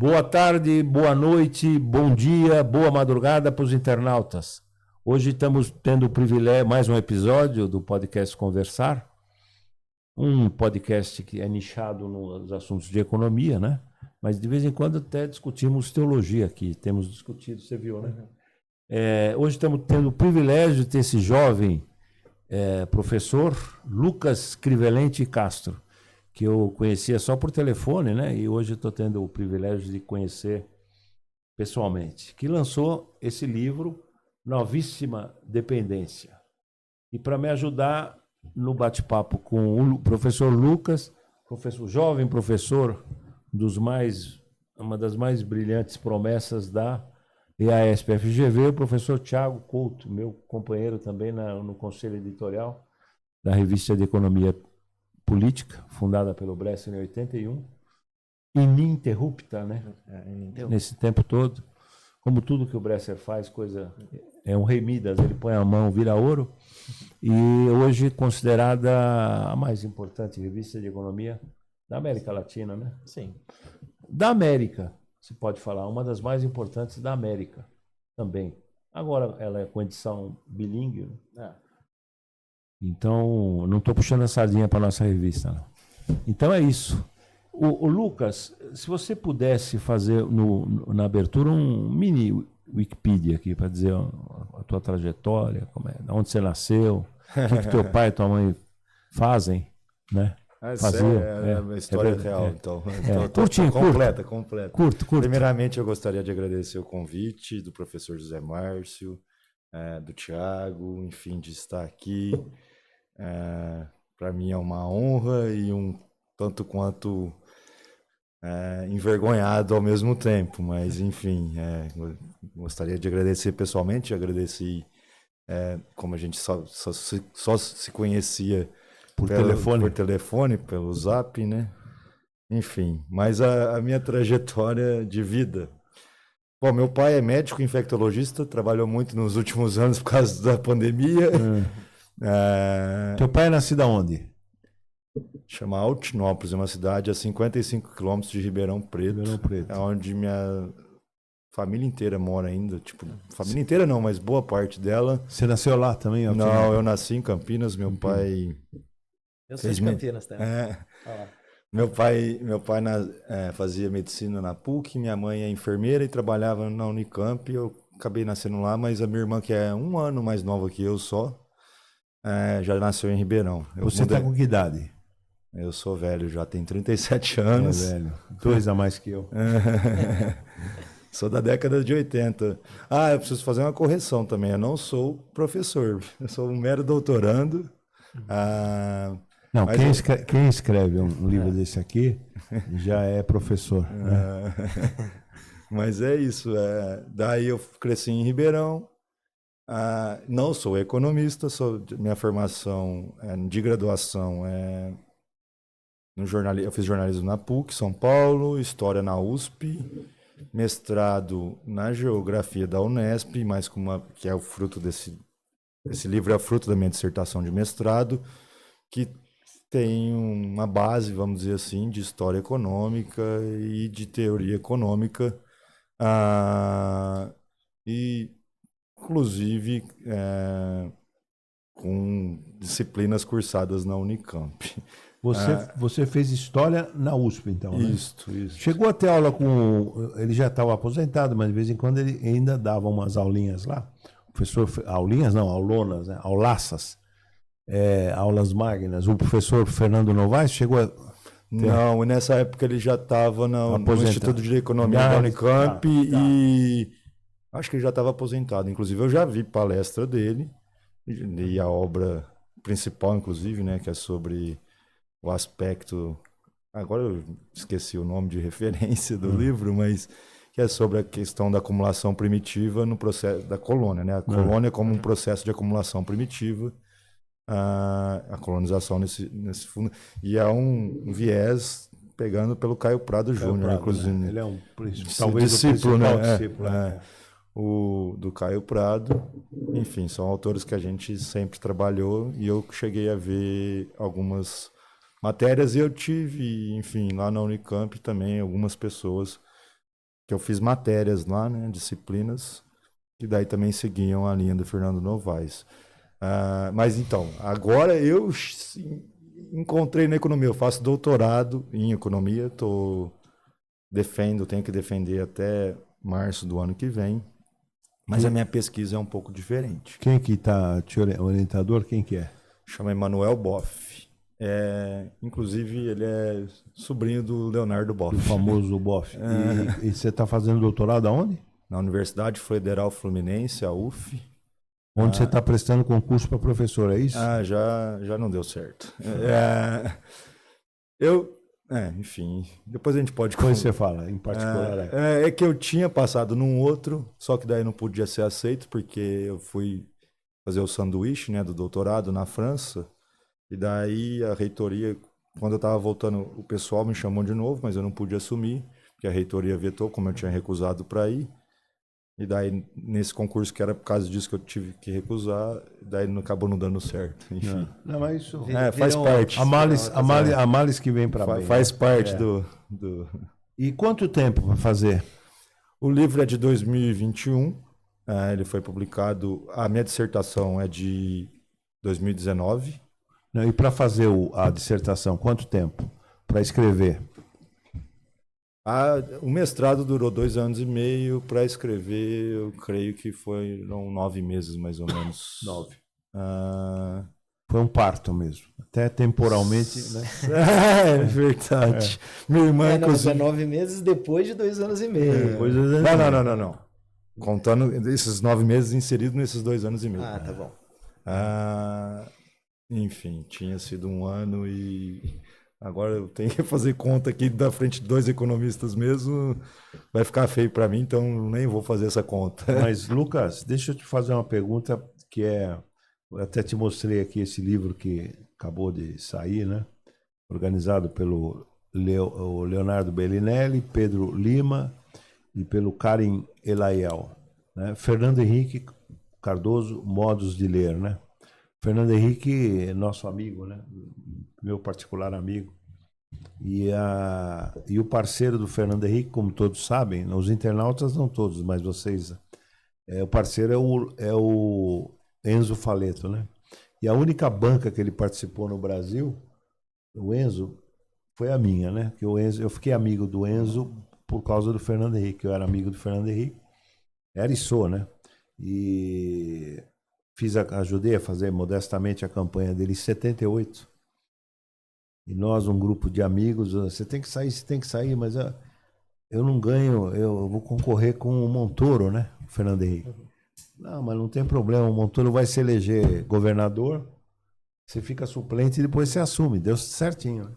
Boa tarde, boa noite, bom dia, boa madrugada para os internautas. Hoje estamos tendo o privilégio, mais um episódio do podcast Conversar, um podcast que é nichado nos assuntos de economia, né? Mas de vez em quando até discutimos teologia aqui, temos discutido, você viu, né? Hoje estamos tendo o privilégio de ter esse jovem professor Lucas Crivelente Castro, que eu conhecia só por telefone, né? E hoje estou tendo o privilégio de conhecer pessoalmente, que lançou esse livro, Novíssima Dependência. E para me ajudar no bate-papo com o professor Lucas, jovem professor, uma das mais brilhantes promessas da EASP-FGV, o professor Tiago Couto, meu companheiro também no conselho editorial da Revista de Economia Política, fundada pelo Bresser em 81, ininterrupta, né? Nesse tempo todo. Como tudo que o Bresser faz, é um rei Midas, ele põe a mão, vira ouro. E hoje considerada a mais importante revista de economia da América Latina, né? Sim. Da América, se pode falar, uma das mais importantes da América também. Agora ela é com edição bilíngue, né? Então, não estou puxando a sardinha para a nossa revista, não. Então é isso. O Lucas, se você pudesse fazer na abertura um mini Wikipedia aqui para dizer a tua trajetória, onde você nasceu, o que teu pai e tua mãe fazem, né? É uma história real, então. Curtinho, completa. Curto. Primeiramente, eu gostaria de agradecer o convite do professor José Márcio, do Tiago, enfim, de estar aqui. Para mim é uma honra e um tanto quanto envergonhado ao mesmo tempo, mas enfim, gostaria de agradecer pessoalmente, agradeci como a gente só se conhecia por telefone, pelo Zap, né? Enfim, mas a minha trajetória de vida. Bom, meu pai é médico infectologista, trabalhou muito nos últimos anos por causa da pandemia. Teu pai é nascido aonde? Chama Altinópolis, é uma cidade a 55 quilômetros de Ribeirão Preto. É onde minha família inteira mora ainda. Tipo, família inteira não, mas boa parte dela. Você nasceu lá também? Não, eu nasci em Campinas, meu pai... Eu sou de Campinas também. Meu pai fazia medicina na PUC, minha mãe é enfermeira e trabalhava na Unicamp. Eu acabei nascendo lá, mas a minha irmã, que é um ano mais nova que eu só, já nasceu em Ribeirão. Você está com que idade? Eu sou velho, já tenho 37 anos. É velho, 2 a mais que eu. Sou da década de 80. Eu preciso fazer uma correção também. Eu não sou professor, eu sou um mero doutorando. Não, quem escreve um livro desse aqui já é professor. Né? Mas é isso. Daí eu cresci em Ribeirão. Não sou economista, minha formação de graduação eu fiz jornalismo na PUC, São Paulo, história na USP, mestrado na geografia da Unesp, que é o fruto esse livro é fruto da minha dissertação de mestrado, que tem uma base, vamos dizer assim, de história econômica e de teoria econômica, e inclusive com disciplinas cursadas na Unicamp. Você fez história na USP, então, né? Isso. Chegou a ter aula com... Ele já estava aposentado, mas de vez em quando ele ainda dava umas aulinhas lá. Aulinhas não, aulonas, né? Aulaças. Aulas magnas. O professor Fernando Novaes chegou a... Não, nessa época ele já estava no Instituto de Economia da Unicamp e acho que ele já estava aposentado. Inclusive, eu já vi palestra dele e a obra principal, inclusive, né, que é sobre o aspecto... Agora eu esqueci o nome de referência do livro, mas que é sobre a questão da acumulação primitiva no processo da colônia, né? A colônia como um processo de acumulação primitiva, a colonização nesse fundo. E é um viés pegando pelo Caio Prado Júnior, inclusive. Né? Ele é talvez discípulo, o né? discípulo. Do Caio Prado. Enfim, são autores que a gente sempre trabalhou e eu cheguei a ver algumas matérias e eu tive, enfim, lá na Unicamp também algumas pessoas que eu fiz matérias lá, né, disciplinas, que daí também seguiam a linha do Fernando Novaes. Mas então, agora eu encontrei na economia, eu faço doutorado em economia, tenho que defender até março do ano que vem, mas a minha pesquisa é um pouco diferente. Quem que está orientador? Quem que é? Chama Emanuel Boff. Inclusive, ele é sobrinho do Leonardo Boff. O famoso Boff. E você está fazendo doutorado aonde? Na Universidade Federal Fluminense, a UF. Onde você está prestando concurso para professor, é isso? Já não deu certo. Enfim, depois a gente pode... Depois você fala, em particular. É que eu tinha passado num outro, só que daí não podia ser aceito, porque eu fui fazer o sanduíche, né, do doutorado na França, e daí a reitoria, quando eu estava voltando, o pessoal me chamou de novo, mas eu não pude assumir, porque a reitoria vetou, como eu tinha recusado para ir. E daí, nesse concurso, que era por causa disso que eu tive que recusar, daí acabou não dando certo. Enfim. Não, mas isso faz parte. A males que vem para bem. Faz parte do... E quanto tempo para fazer? O livro é de 2021. Ele foi publicado... A minha dissertação é de 2019. Não, e para fazer a dissertação, quanto tempo? Para escrever? O mestrado durou 2 anos e meio. Para escrever, eu creio que foram 9 meses, mais ou menos. 9. Foi um parto mesmo. Até temporalmente, né? É verdade. Minha irmã... Foi 9 meses depois de 2 anos e meio. Não. Contando esses 9 meses inseridos nesses 2 anos e meio. Tá bom. Enfim, tinha sido 1 ano e... Agora eu tenho que fazer conta aqui da frente de 2 economistas mesmo. Vai ficar feio para mim, então nem vou fazer essa conta. Mas, Lucas, deixa eu te fazer uma pergunta que eu até te mostrei aqui esse livro que acabou de sair, né? Organizado pelo o Leonardo Bellinelli, Pedro Lima e pelo Karim Elaiel, né? Fernando Henrique Cardoso, Modos de Ler, né? Fernando Henrique é nosso amigo, né? Meu particular amigo. E o parceiro do Fernando Henrique, como todos sabem, os internautas não todos, mas vocês... o parceiro é o Enzo Faleto, né? E a única banca que ele participou no Brasil, o Enzo, foi a minha, né? Que eu fiquei amigo do Enzo por causa do Fernando Henrique. Eu era amigo do Fernando Henrique. Era e sou, né? E... ajudei a fazer modestamente a campanha dele em 78. E nós, um grupo de amigos, você tem que sair, mas eu não ganho, eu vou concorrer com o Montoro, né? O Fernando Henrique. Não, mas não tem problema, o Montoro vai se eleger governador, você fica suplente e depois você assume, deu certinho. Né?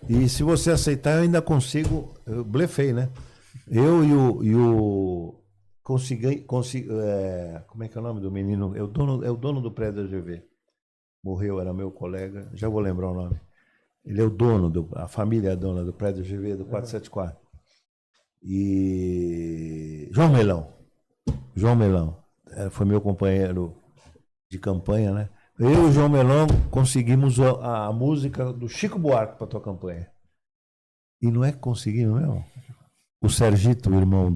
E se você aceitar, eu ainda consigo, eu blefei, né? Eu e o consegui, como é que é o nome do menino? É o dono do prédio da GV. Morreu, era meu colega, já vou lembrar o nome. Ele é o dono, a família é dona do prédio GV do 474. E João Melão, foi meu companheiro de campanha, né? Eu e o João Melão conseguimos a música do Chico Buarque para tua campanha. E não é que conseguimos mesmo? O Sergito, o irmão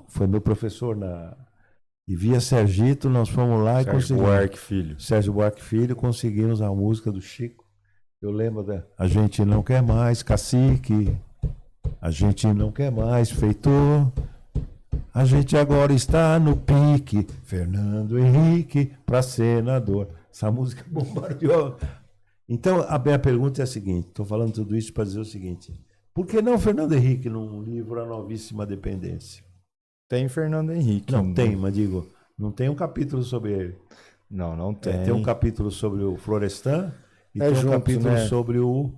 foi meu professor e via Sergito, nós fomos lá e conseguimos. Sérgio Buarque Filho, conseguimos a música do Chico. Eu lembro A gente não quer mais cacique, a gente não quer mais feitor, a gente agora está no pique, Fernando Henrique para senador. Essa música bombardeou. Então, a minha pergunta é a seguinte, estou falando tudo isso para dizer o seguinte, por que não Fernando Henrique num livro A Novíssima Dependência? Tem Fernando Henrique. Não, tem, mas digo, não tem um capítulo sobre ele. Não tem. Tem um capítulo sobre o Florestan e tem um capítulo, né, sobre o...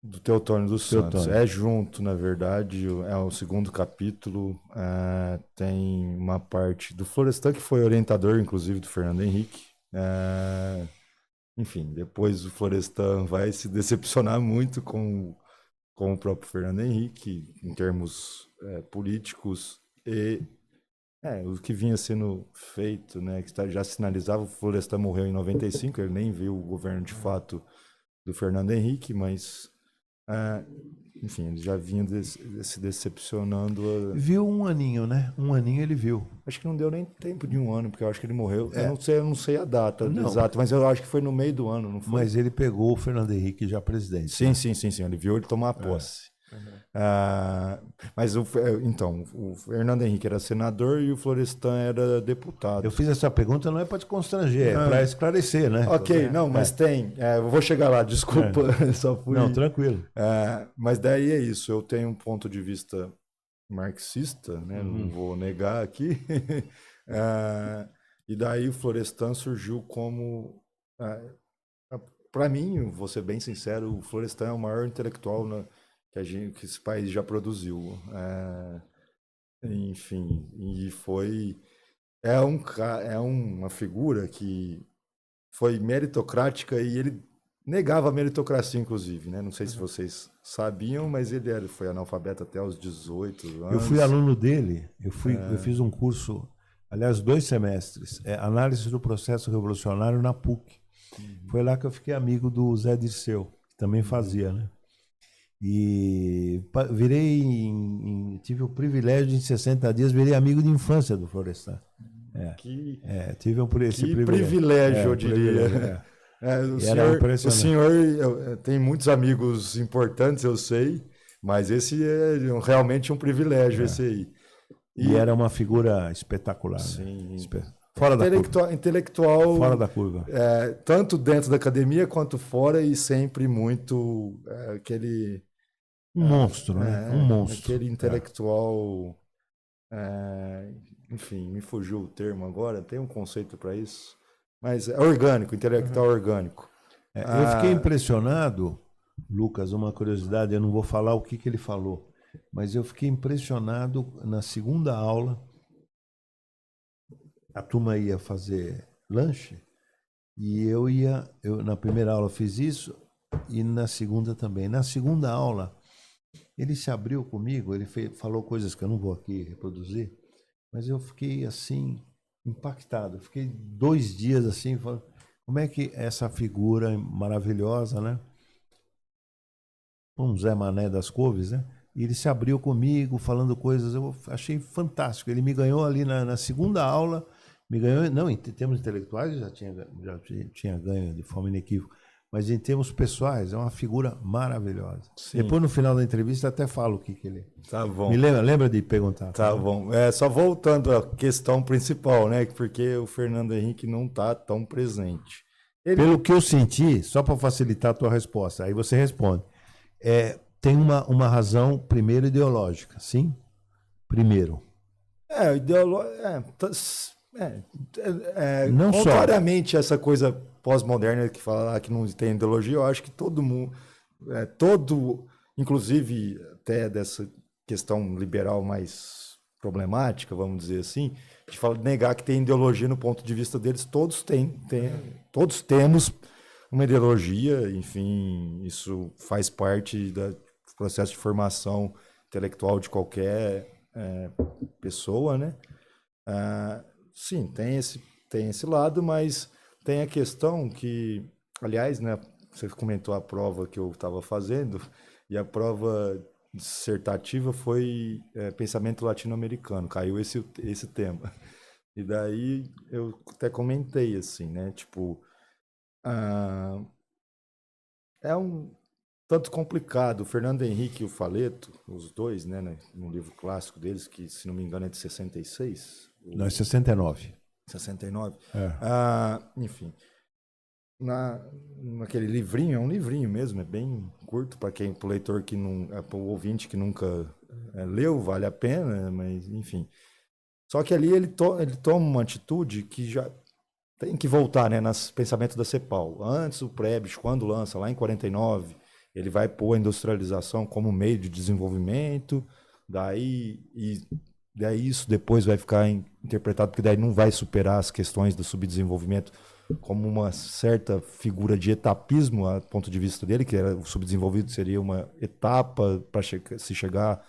Do Teotônio dos Santos. É junto, na verdade, é o segundo capítulo. Tem uma parte do Florestan, que foi orientador, inclusive, do Fernando Henrique. Enfim, depois o Florestan vai se decepcionar muito com o próprio Fernando Henrique, em termos políticos, e o que vinha sendo feito, né, que já sinalizava. O Florestan morreu em 95, ele nem viu o governo de fato do Fernando Henrique, mas Enfim, ele já vinha se decepcionando. Viu um aninho, né? Um aninho ele viu. Acho que não deu nem tempo de um ano, porque eu acho que ele morreu. Eu não sei a data exata, mas eu acho que foi no meio do ano, não foi? Mas ele pegou o Fernando Henrique já presidente. Sim, né? sim. Ele viu ele tomar a posse. Mas então, o Fernando Henrique era senador e o Florestan era deputado. Eu fiz essa pergunta não é para te constranger, é para esclarecer, né? Ok, não, mas tem. Eu vou chegar lá, desculpa. Só fui... Não, tranquilo. Mas daí é isso, eu tenho um ponto de vista marxista, né? Não vou negar aqui. E daí o Florestan surgiu como... Para mim, vou ser bem sincero, o Florestan é o maior intelectual que esse país já produziu. Enfim, e foi... É uma figura que foi meritocrática e ele negava a meritocracia, inclusive, né? Não sei se vocês sabiam, mas ele foi analfabeto até os 18 anos. Eu fui aluno dele, eu fiz um curso, aliás, 2 semestres, análise do processo revolucionário na PUC. Foi lá que eu fiquei amigo do Zé Dirceu, que também fazia, né? E tive o privilégio de, em 60 dias, virei amigo de infância do Florestan. Tive esse privilégio, eu diria. O senhor tem muitos amigos importantes, eu sei, mas esse é realmente um privilégio, esse aí. E era uma figura espetacular. Sim. Né? Fora da curva. Intelectual. Fora da curva. Tanto dentro da academia quanto fora, e sempre muito aquele... Um monstro, né? Um monstro. Aquele intelectual... enfim, me fugiu o termo agora, tem um conceito para isso. Mas é orgânico, intelectual orgânico. Eu fiquei impressionado, Lucas, uma curiosidade, eu não vou falar o que ele falou, mas eu fiquei impressionado na segunda aula, a turma ia fazer lanche, e eu na primeira aula fiz isso, e na segunda também. Na segunda aula, ele se abriu comigo, ele falou coisas que eu não vou aqui reproduzir, mas eu fiquei assim... impactado. Fiquei 2 dias assim, falando, como é que essa figura maravilhosa, né? Um Zé Mané das Couves, né? E ele se abriu comigo, falando coisas, eu achei fantástico. Ele me ganhou ali na segunda aula, me ganhou, não, em termos intelectuais já tinha ganho de forma inequívoca, mas em termos pessoais é uma figura maravilhosa. Sim. Depois no final da entrevista até falo o que ele... Tá bom. Me lembra de perguntar. Tá bom. Só voltando à questão principal, né? Porque o Fernando Henrique não está tão presente. Pelo que eu senti, só para facilitar a tua resposta, aí você responde. Tem uma razão, primeiro, ideológica, sim? Primeiro. Não contrariamente a essa coisa pós-moderna que fala que não tem ideologia, eu acho que todo mundo, inclusive até dessa questão liberal mais problemática, vamos dizer assim, de negar que tem ideologia no ponto de vista deles, todos temos uma ideologia, enfim, isso faz parte do processo de formação intelectual de qualquer pessoa, né? Sim, tem esse lado, mas tem a questão que, aliás, né, você comentou a prova que eu estava fazendo, e a prova dissertativa foi pensamento latino-americano, caiu esse tema. E daí eu até comentei assim, né, tipo, é um tanto complicado. O Fernando Henrique e o Faleto, os dois, né, no livro clássico deles, que se não me engano é de 66. Não, é 69. 69? Enfim, naquele livrinho, é um livrinho mesmo, é bem curto para o leitor que não, para o ouvinte que nunca leu, vale a pena, mas enfim. Só que ali ele toma uma atitude que já tem que voltar, né, nos pensamentos da CEPAL. Antes o Prebisch, quando lança, lá em 49, ele vai pôr a industrialização como meio de desenvolvimento, daí isso depois vai ficar interpretado, porque daí não vai superar as questões do subdesenvolvimento como uma certa figura de etapismo, a ponto de vista dele, que o subdesenvolvido seria uma etapa para se chegar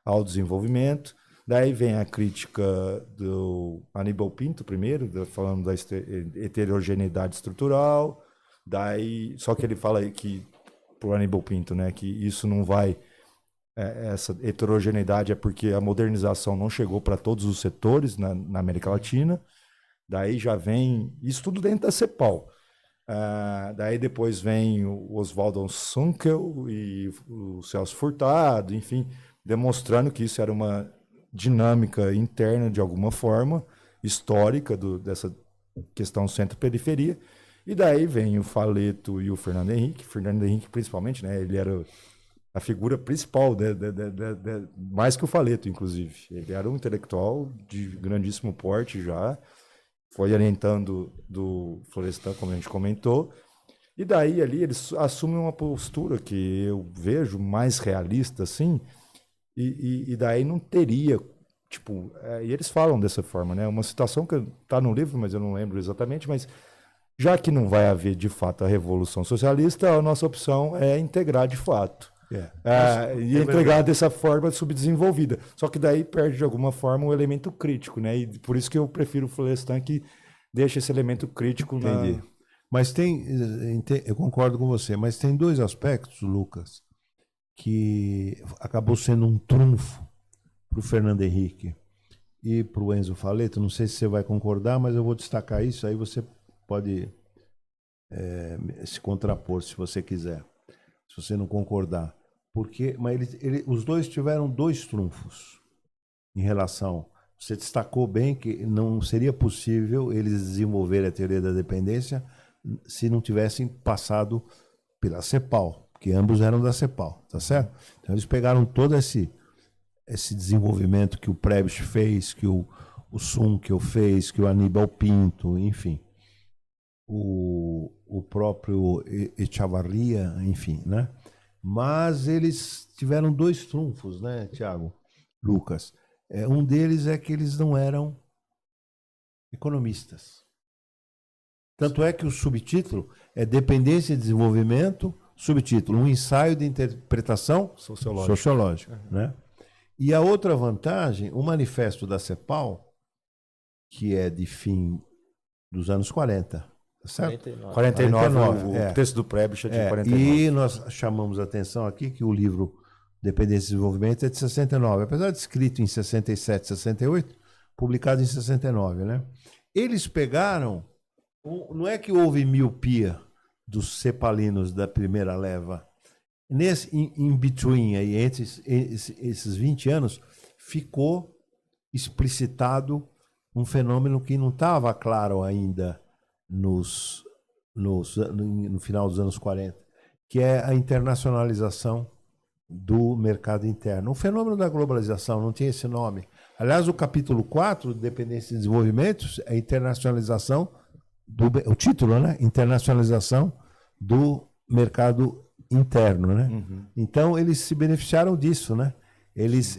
ao desenvolvimento. Daí vem a crítica do Aníbal Pinto, primeiro, falando da heterogeneidade estrutural. Daí, só que ele fala que pro Aníbal Pinto, né? Que isso não vai... essa heterogeneidade é porque a modernização não chegou para todos os setores na América Latina. Daí já vem... Isso tudo dentro da CEPAL. Daí depois vem o Oswaldo Sunkel e o Celso Furtado, enfim, demonstrando que isso era uma dinâmica interna, de alguma forma, histórica dessa questão centro-periferia. E daí vem o Faleto e o Fernando Henrique principalmente, né? Ele era a figura principal, mais que o Faleto, inclusive. Ele era um intelectual de grandíssimo porte já, foi orientando do Florestan, como a gente comentou, e daí ali eles assumem uma postura que eu vejo mais realista, assim, e daí não teria, tipo, e eles falam dessa forma, né? Uma situação que está no livro, mas eu não lembro exatamente, mas já que não vai haver de fato a revolução socialista, a nossa opção é integrar de fato. E integrar dessa forma subdesenvolvida. Só que daí perde de alguma forma o elemento crítico, né? E por isso que eu prefiro o Florestan, que deixa esse elemento crítico. Entendi. Mas eu concordo com você, mas tem dois aspectos, Lucas, que acabou sendo um trunfo para o Fernando Henrique e para o Enzo Faleto. Não sei se você vai concordar, mas eu vou destacar isso, aí você pode se contrapor se você quiser, se você não concordar. Mas os dois tiveram dois trunfos em relação. Você destacou bem que não seria possível eles desenvolverem a teoria da dependência se não tivessem passado pela CEPAL, porque ambos eram da CEPAL, tá certo? Então eles pegaram todo esse desenvolvimento que o Prebisch fez, que o Sunkel fez, que o Aníbal Pinto, enfim, o próprio Echavarria, enfim, né? Mas eles tiveram dois trunfos, né, Tiago, Lucas? Um deles é que eles não eram economistas. Tanto é que o subtítulo é Dependência e Desenvolvimento, subtítulo, um ensaio de interpretação sociológica. Né? E a outra vantagem, o manifesto da CEPAL, que é de fim dos anos 40, tá certo? 49, o texto do Prebisch é de 49. E nós chamamos a atenção aqui que o livro Dependência e Desenvolvimento é de 69, apesar de escrito em 67, 68, publicado em 69, né? Eles pegaram, não é que houve miopia dos cepalinos da primeira leva, nesse in between, aí, entre esses 20 anos, ficou explicitado um fenômeno que não estava claro ainda no final dos anos 40, que é a internacionalização do mercado interno. O fenômeno da globalização não tinha esse nome. Aliás, o capítulo 4, Dependência e Desenvolvimento, é a internacionalização o título, né? Internacionalização do mercado interno, né? Uhum. Então, eles se beneficiaram disso, né? Eles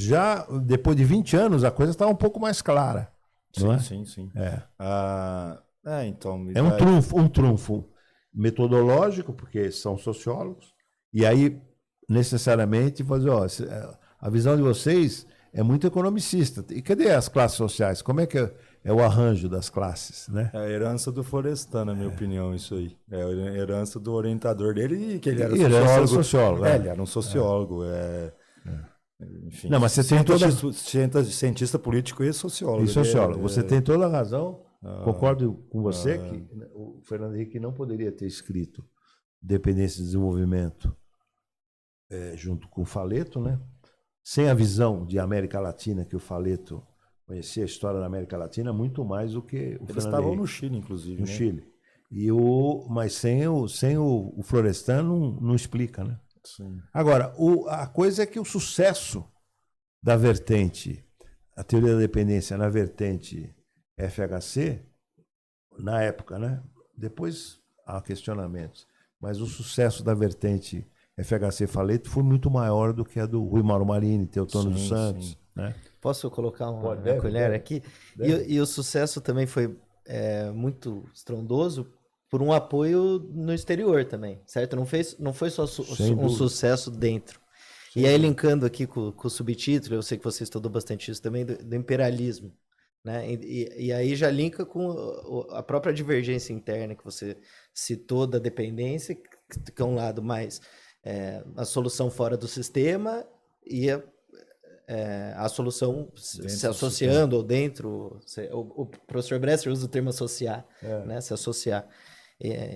já, depois de 20 anos, a coisa estava um pouco mais clara. Não é? Sim. Então, é um trunfo metodológico, porque são sociólogos, e aí, necessariamente, fazer, a visão de vocês é muito economicista. E cadê as classes sociais? Como é que é o arranjo das classes, né? É a herança do Florestan, na minha opinião, isso aí. É a herança do orientador dele, que ele era sociólogo. Ele era um sociólogo. Enfim, não, mas você tem cientista político e sociólogo. Você tem toda a razão. Concordo com você que o Fernando Henrique não poderia ter escrito Dependência e Desenvolvimento junto com o Faleto, né? Sem a visão de América Latina, que o Faleto conhecia a história da América Latina muito mais do que o Fernando Henrique. Eles estavam no Chile, inclusive. No Chile. Mas sem o Florestan não explica, né? Sim. Agora, a coisa é que o sucesso da vertente, a teoria da dependência na vertente FHC, na época, né? Depois há questionamentos, mas o sucesso da vertente FHC Faleto foi muito maior do que a do Rui Mauro Marini, Teotônio dos Santos. Né? Posso colocar uma colher aqui? E o sucesso também foi muito estrondoso por um apoio no exterior também, certo? Não foi só um sucesso dentro. E aí, linkando aqui com o subtítulo, eu sei que você estudou bastante isso também, do imperialismo. Né? E aí já linka com a própria divergência interna que você citou da dependência, é um lado mais a solução fora do sistema e a solução se associando ou dentro. O professor Bresser usa o termo associar, né? Se associar.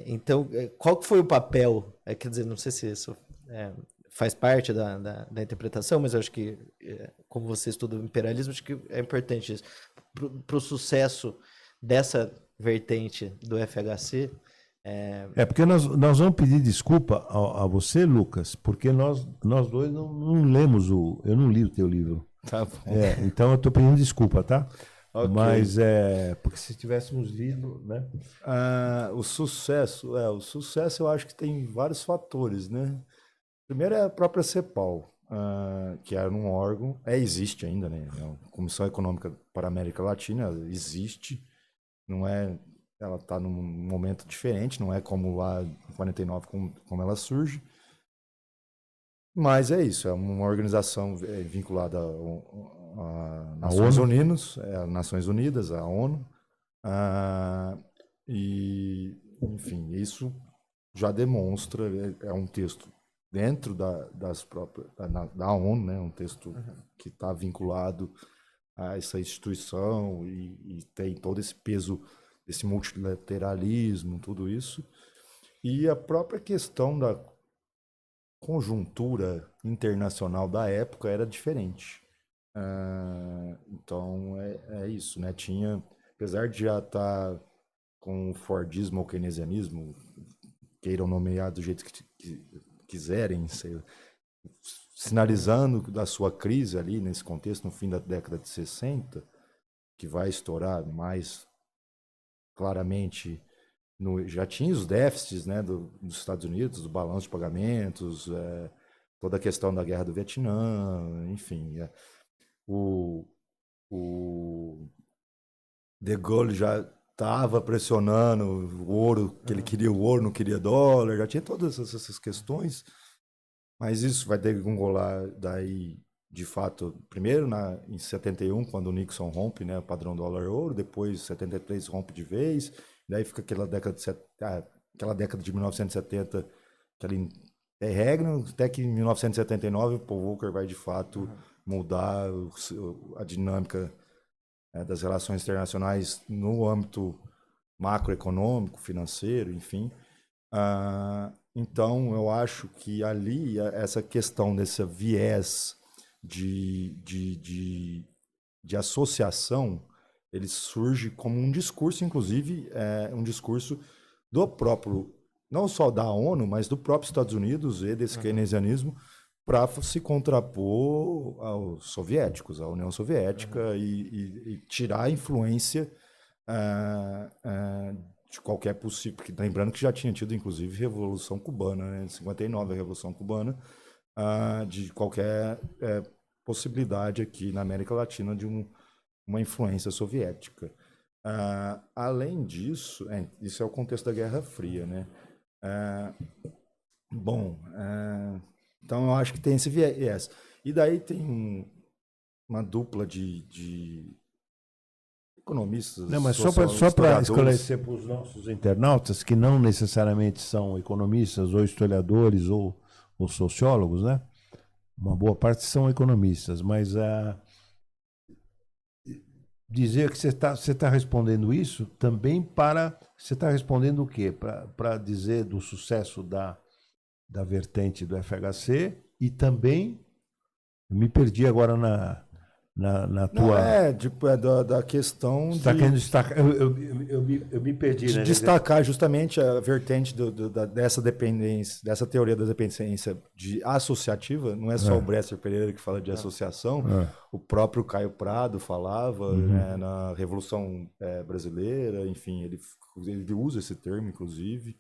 Então, qual que foi o papel? Quer dizer, não sei se isso faz parte da interpretação, mas eu acho que, como você estuda o imperialismo, acho que é importante isso. Para o sucesso dessa vertente do FHC. Porque nós vamos pedir desculpa a você, Lucas, porque nós dois não lemos eu não li o teu livro. Tá bom. Então eu estou pedindo desculpa, tá? Okay. Mas porque se tivéssemos lido, né? O sucesso eu acho que tem vários fatores, né? Primeiro é a própria CEPAL, que era um órgão, existe ainda, né? A Comissão Econômica para a América Latina existe, não é, ela está num momento diferente, não é como lá em 49 como ela surge, mas é isso, é uma organização vinculada a Nações Unidas, Nações Unidas, a ONU, e enfim, isso já demonstra, é um texto dentro das próprias da ONU, né, um texto que está vinculado a essa instituição e tem todo esse peso desse multilateralismo, tudo isso, e a própria questão da conjuntura internacional da época era diferente. Então é isso, né? Tinha, apesar de já estar com o Fordismo ou keynesianismo, queiram nomear do jeito que quiserem, sinalizando da sua crise ali nesse contexto, no fim da década de 60, que vai estourar mais claramente, já tinha os déficits, né, dos Estados Unidos, do balanço de pagamentos, toda a questão da guerra do Vietnã, enfim. O De Gaulle já estava pressionando o ouro, que ele queria o ouro, não queria dólar, já tinha todas essas questões, mas isso vai degringolar daí, de fato, primeiro em 71, quando o Nixon rompe, né, o padrão dólar-ouro, depois 73 rompe de vez, daí fica aquela década de 1970 que ali interregnam, até que em 1979 o Paul Volcker vai de fato mudar a dinâmica das relações internacionais no âmbito macroeconômico, financeiro, enfim. Então, eu acho que ali essa questão desse viés de associação, ele surge como um discurso, inclusive, um discurso do próprio, não só da ONU, mas do próprio Estados Unidos e desse keynesianismo, para se contrapor aos soviéticos, à União Soviética, e tirar a influência de qualquer possível. Lembrando que já tinha tido, inclusive, Revolução Cubana, né? Em 59, a Revolução Cubana, de qualquer possibilidade aqui na América Latina de uma influência soviética. Além disso, isso é o contexto da Guerra Fria, né? Então eu acho que tem esse viés. E daí tem uma dupla de economistas. Não, mas só para esclarecer para os nossos internautas, que não necessariamente são economistas ou historiadores ou sociólogos, né? Uma boa parte são economistas, mas dizer que você está respondendo isso também para... Você está respondendo o quê? Para dizer do sucesso da vertente do FHC e também... Me perdi agora na tua... da questão Você está querendo destacar... Eu me perdi, de né? destacar justamente a vertente dessa dependência, dessa teoria da dependência associativa. Não é só o Bresser Pereira que fala de associação. O próprio Caio Prado falava, né, na Revolução Brasileira, enfim, ele usa esse termo, inclusive.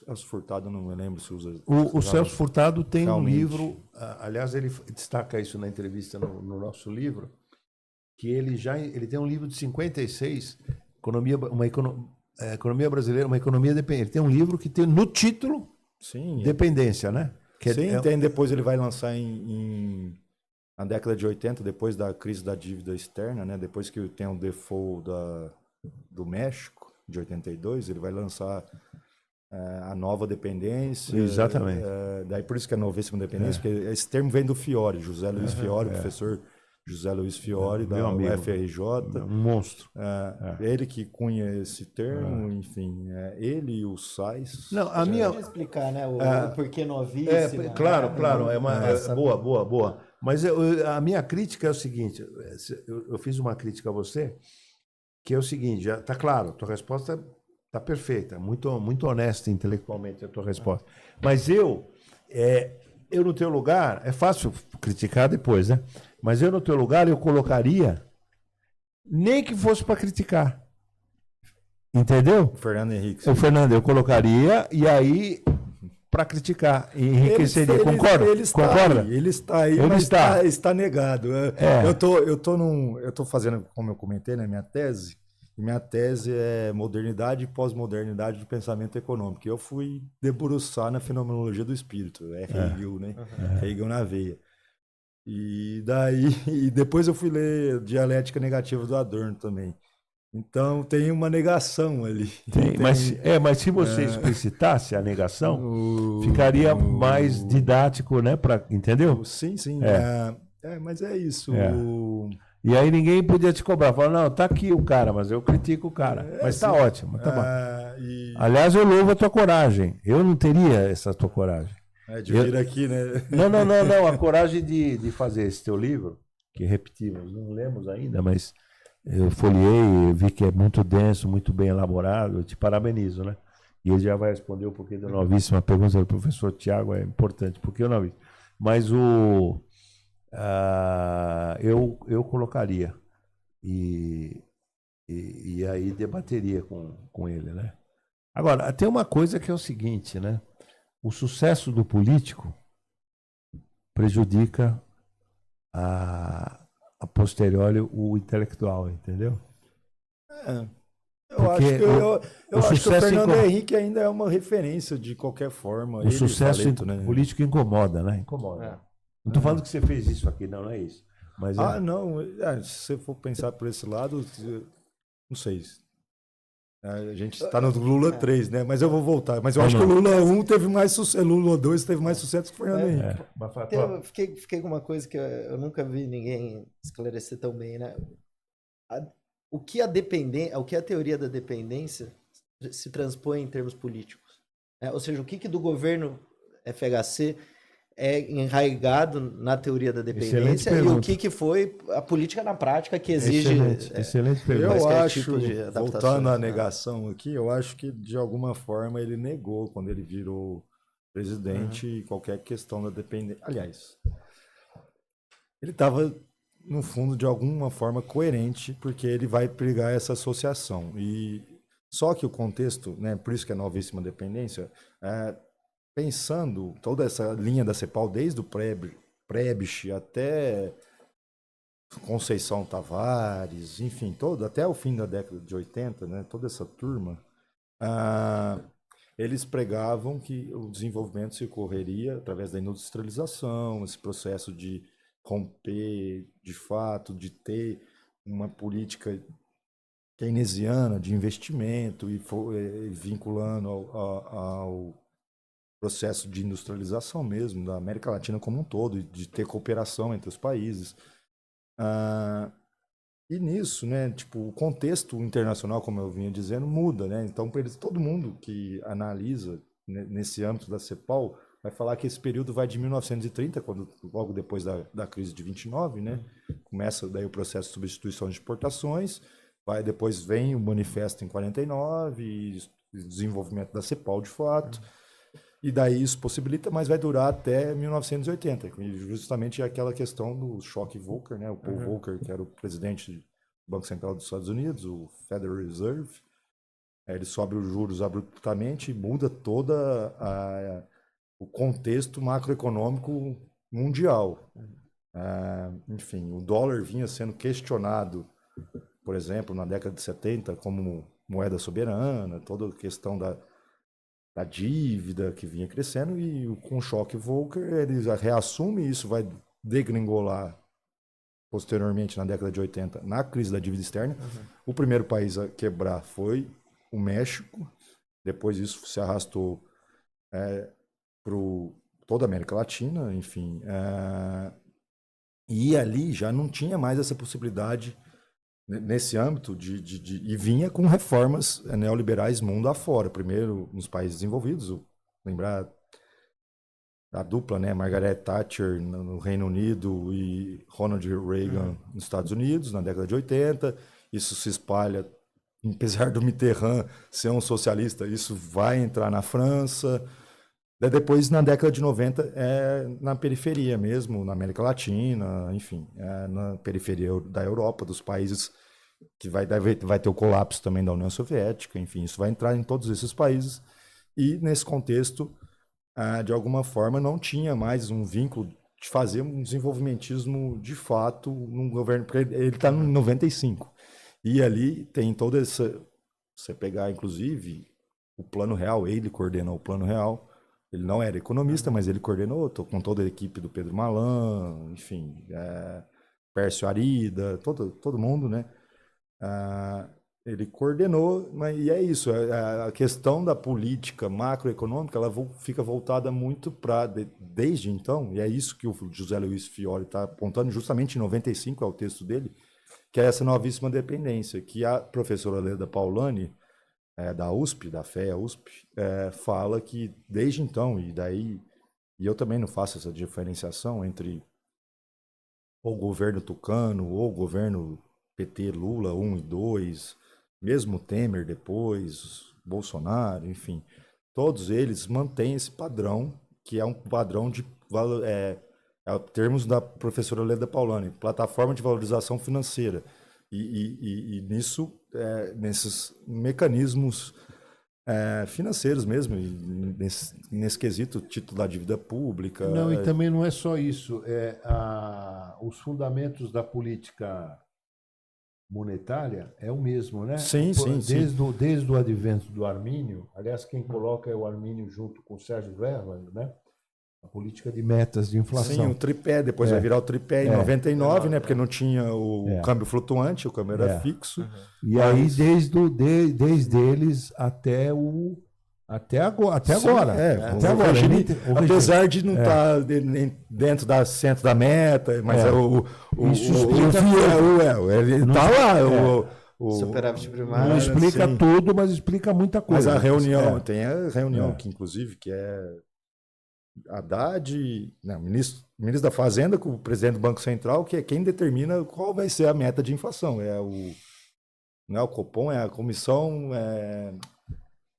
Celso Furtado, não me lembro se usa. O Celso Furtado tem um livro, aliás, ele destaca isso na entrevista no nosso livro, que ele tem um livro de 56, Economia Brasileira, uma economia dependente. Ele tem um livro que tem no título Dependência, né? Tem, depois ele vai lançar na década de 80, depois da crise da dívida externa, né? Depois que tem o default do México, de 82, ele vai lançar a nova dependência. Exatamente. Daí por isso que é novíssima dependência, porque esse termo vem do Fiore, José Luiz Fiore, professor José Luiz Fiore, da UFRJ. Um monstro. Ele que cunha esse termo, enfim, ele e o Sais. Não, a minha... explicar, né, o porquê novíssima. Claro. Boa. Mas a minha crítica é o seguinte, eu fiz uma crítica a você, que é o seguinte, já tá claro, tua resposta tá perfeita, muito honesta intelectualmente a tua resposta. Mas eu no teu lugar, é fácil criticar depois, né? Mas eu no teu lugar, eu colocaria, nem que fosse para criticar. Entendeu? O Fernando Henrique. O Fernando, eu colocaria, e aí, para criticar, enriqueceria. Concorda? Concorda? Ele está aí, mas está negado. Eu tô fazendo, como eu comentei, né, minha tese. E minha tese é modernidade e pós-modernidade do pensamento econômico. Eu fui debruçar na fenomenologia do espírito, Hegel, né? Hegel na veia. E depois eu fui ler Dialética Negativa do Adorno também. Então tem uma negação ali. Mas se você explicitasse a negação, ficaria mais didático, né? Entendeu? Sim. Mas é isso. E aí ninguém podia te cobrar. Falar, não, tá aqui o cara, mas eu critico o cara. Mas tá ótimo, tá bom. Aliás, eu louvo a tua coragem. Eu não teria essa tua coragem. De vir aqui, né? Não. A coragem de fazer esse teu livro, que repetimos, não lemos ainda, mas eu folhei, vi que é muito denso, muito bem elaborado. Eu te parabenizo, né? E ele já vai responder o porquê da novíssima pergunta do professor Tiago, é importante. Por que o novíssimo? Mas eu colocaria e aí debateria com ele, né? Agora, tem uma coisa que é o seguinte, né? O sucesso do político prejudica a posteriori o intelectual, entendeu? Eu acho que o Fernando Henrique ainda é uma referência de qualquer forma. O sucesso político incomoda, né? Incomoda. Não estou falando que você fez isso aqui, não é isso. Mas não. Se você for pensar por esse lado, não sei. A gente está no Lula 3, né? Mas eu vou voltar. Mas eu acho que o Lula 1 teve mais sucesso, Lula 2 teve mais sucesso que o Fernando Henrique. Fiquei com uma coisa que eu nunca vi ninguém esclarecer tão bem, né? O que a teoria da dependência se transpõe em termos políticos? Ou seja, o que do governo FHC é enraizado na teoria da dependência e o que foi a política na prática que exige... Excelente pergunta. Eu acho, voltando à negação aqui, eu acho que de alguma forma ele negou quando ele virou presidente qualquer questão da dependência. Aliás, ele estava, no fundo, de alguma forma coerente, porque ele vai pregar essa associação. Só que o contexto, né, por isso que é novíssima dependência, pensando toda essa linha da CEPAL, desde o Prebisch até Conceição Tavares, enfim, até o fim da década de 80, né, toda essa turma, eles pregavam que o desenvolvimento se ocorreria através da industrialização, esse processo de romper, de fato, de ter uma política keynesiana de investimento e vinculando ao processo de industrialização mesmo da América Latina como um todo, de ter cooperação entre os países. E nisso, né, tipo, o contexto internacional, como eu vinha dizendo, muda, né? Então, todo mundo que analisa nesse âmbito da CEPAL vai falar que esse período vai de 1930, logo depois da crise de 29, né? Começa daí o processo de substituição de exportações, depois vem o manifesto em 49 e desenvolvimento da CEPAL de fato. E daí isso possibilita, mas vai durar até 1980, justamente aquela questão do choque Volcker, né? O Paul Volcker, que era o presidente do Banco Central dos Estados Unidos, o Federal Reserve, ele sobe os juros abruptamente e muda todo o contexto macroeconômico mundial. Enfim, o dólar vinha sendo questionado, por exemplo, na década de 70, como moeda soberana, toda a questão da dívida que vinha crescendo, e com o choque Volcker eles reassumem isso, vai degringolar posteriormente na década de 80, na crise da dívida externa. O primeiro país a quebrar foi o México, Depois isso se arrastou para toda a América Latina, enfim. E ali já não tinha mais essa possibilidade nesse âmbito e vinha com reformas neoliberais mundo afora. Primeiro nos países desenvolvidos, lembrar a dupla, né, Margaret Thatcher no Reino Unido e Ronald Reagan nos Estados Unidos, na década de 80. Isso se espalha, apesar do Mitterrand ser um socialista, isso vai entrar na França. Depois, na década de 90, na periferia mesmo, na América Latina, enfim, na periferia da Europa, dos países que vai ter o colapso também da União Soviética, enfim, isso vai entrar em todos esses países. E, nesse contexto, de alguma forma, não tinha mais um vínculo de fazer um desenvolvimentismo de fato num governo, porque ele está em 95. E ali tem toda essa... Você pegar, inclusive, o Plano Real, ele coordenou o Plano Real. Ele não era economista, mas ele coordenou, com toda a equipe do Pedro Malan, enfim, Pércio Arida, todo mundo, né? Ele coordenou, e é isso. A questão da política macroeconômica, ela fica voltada muito para, desde então, e é isso que o José Luiz Fiore está apontando, justamente em 95, é o texto dele, que é essa novíssima dependência, que a professora Leda Paulani, da USP, da FEA USP, fala que desde então, e eu também não faço essa diferenciação entre o governo Tucano ou o governo PT Lula 1 e 2, mesmo Temer depois, Bolsonaro, enfim, todos eles mantêm esse padrão, que é um padrão de termos da professora Leda Paulani, plataforma de valorização financeira. E nisso, nesses mecanismos financeiros mesmo, nesse quesito, título da dívida pública. Não, e também não é só isso. Os fundamentos da política monetária é o mesmo, né? Sim. Desde o advento do Armínio, aliás, quem coloca é o Armínio junto com o Sérgio Verland, né? A política de metas de inflação. Sim, o tripé, depois vai virar o tripé em 99, né? Porque não tinha o câmbio flutuante, o câmbio era fixo. Uhum. E aí, desde eles até agora. Até agora. Apesar de não estar dentro da centro da meta, mas isso explica ele está lá. O superávit primário. Não explica tudo, mas explica muita coisa. Mas a reunião, tem a reunião que, inclusive, que é Haddad, ministro da Fazenda, com o presidente do Banco Central, que é quem determina qual vai ser a meta de inflação. Não é o Copom, é a comissão.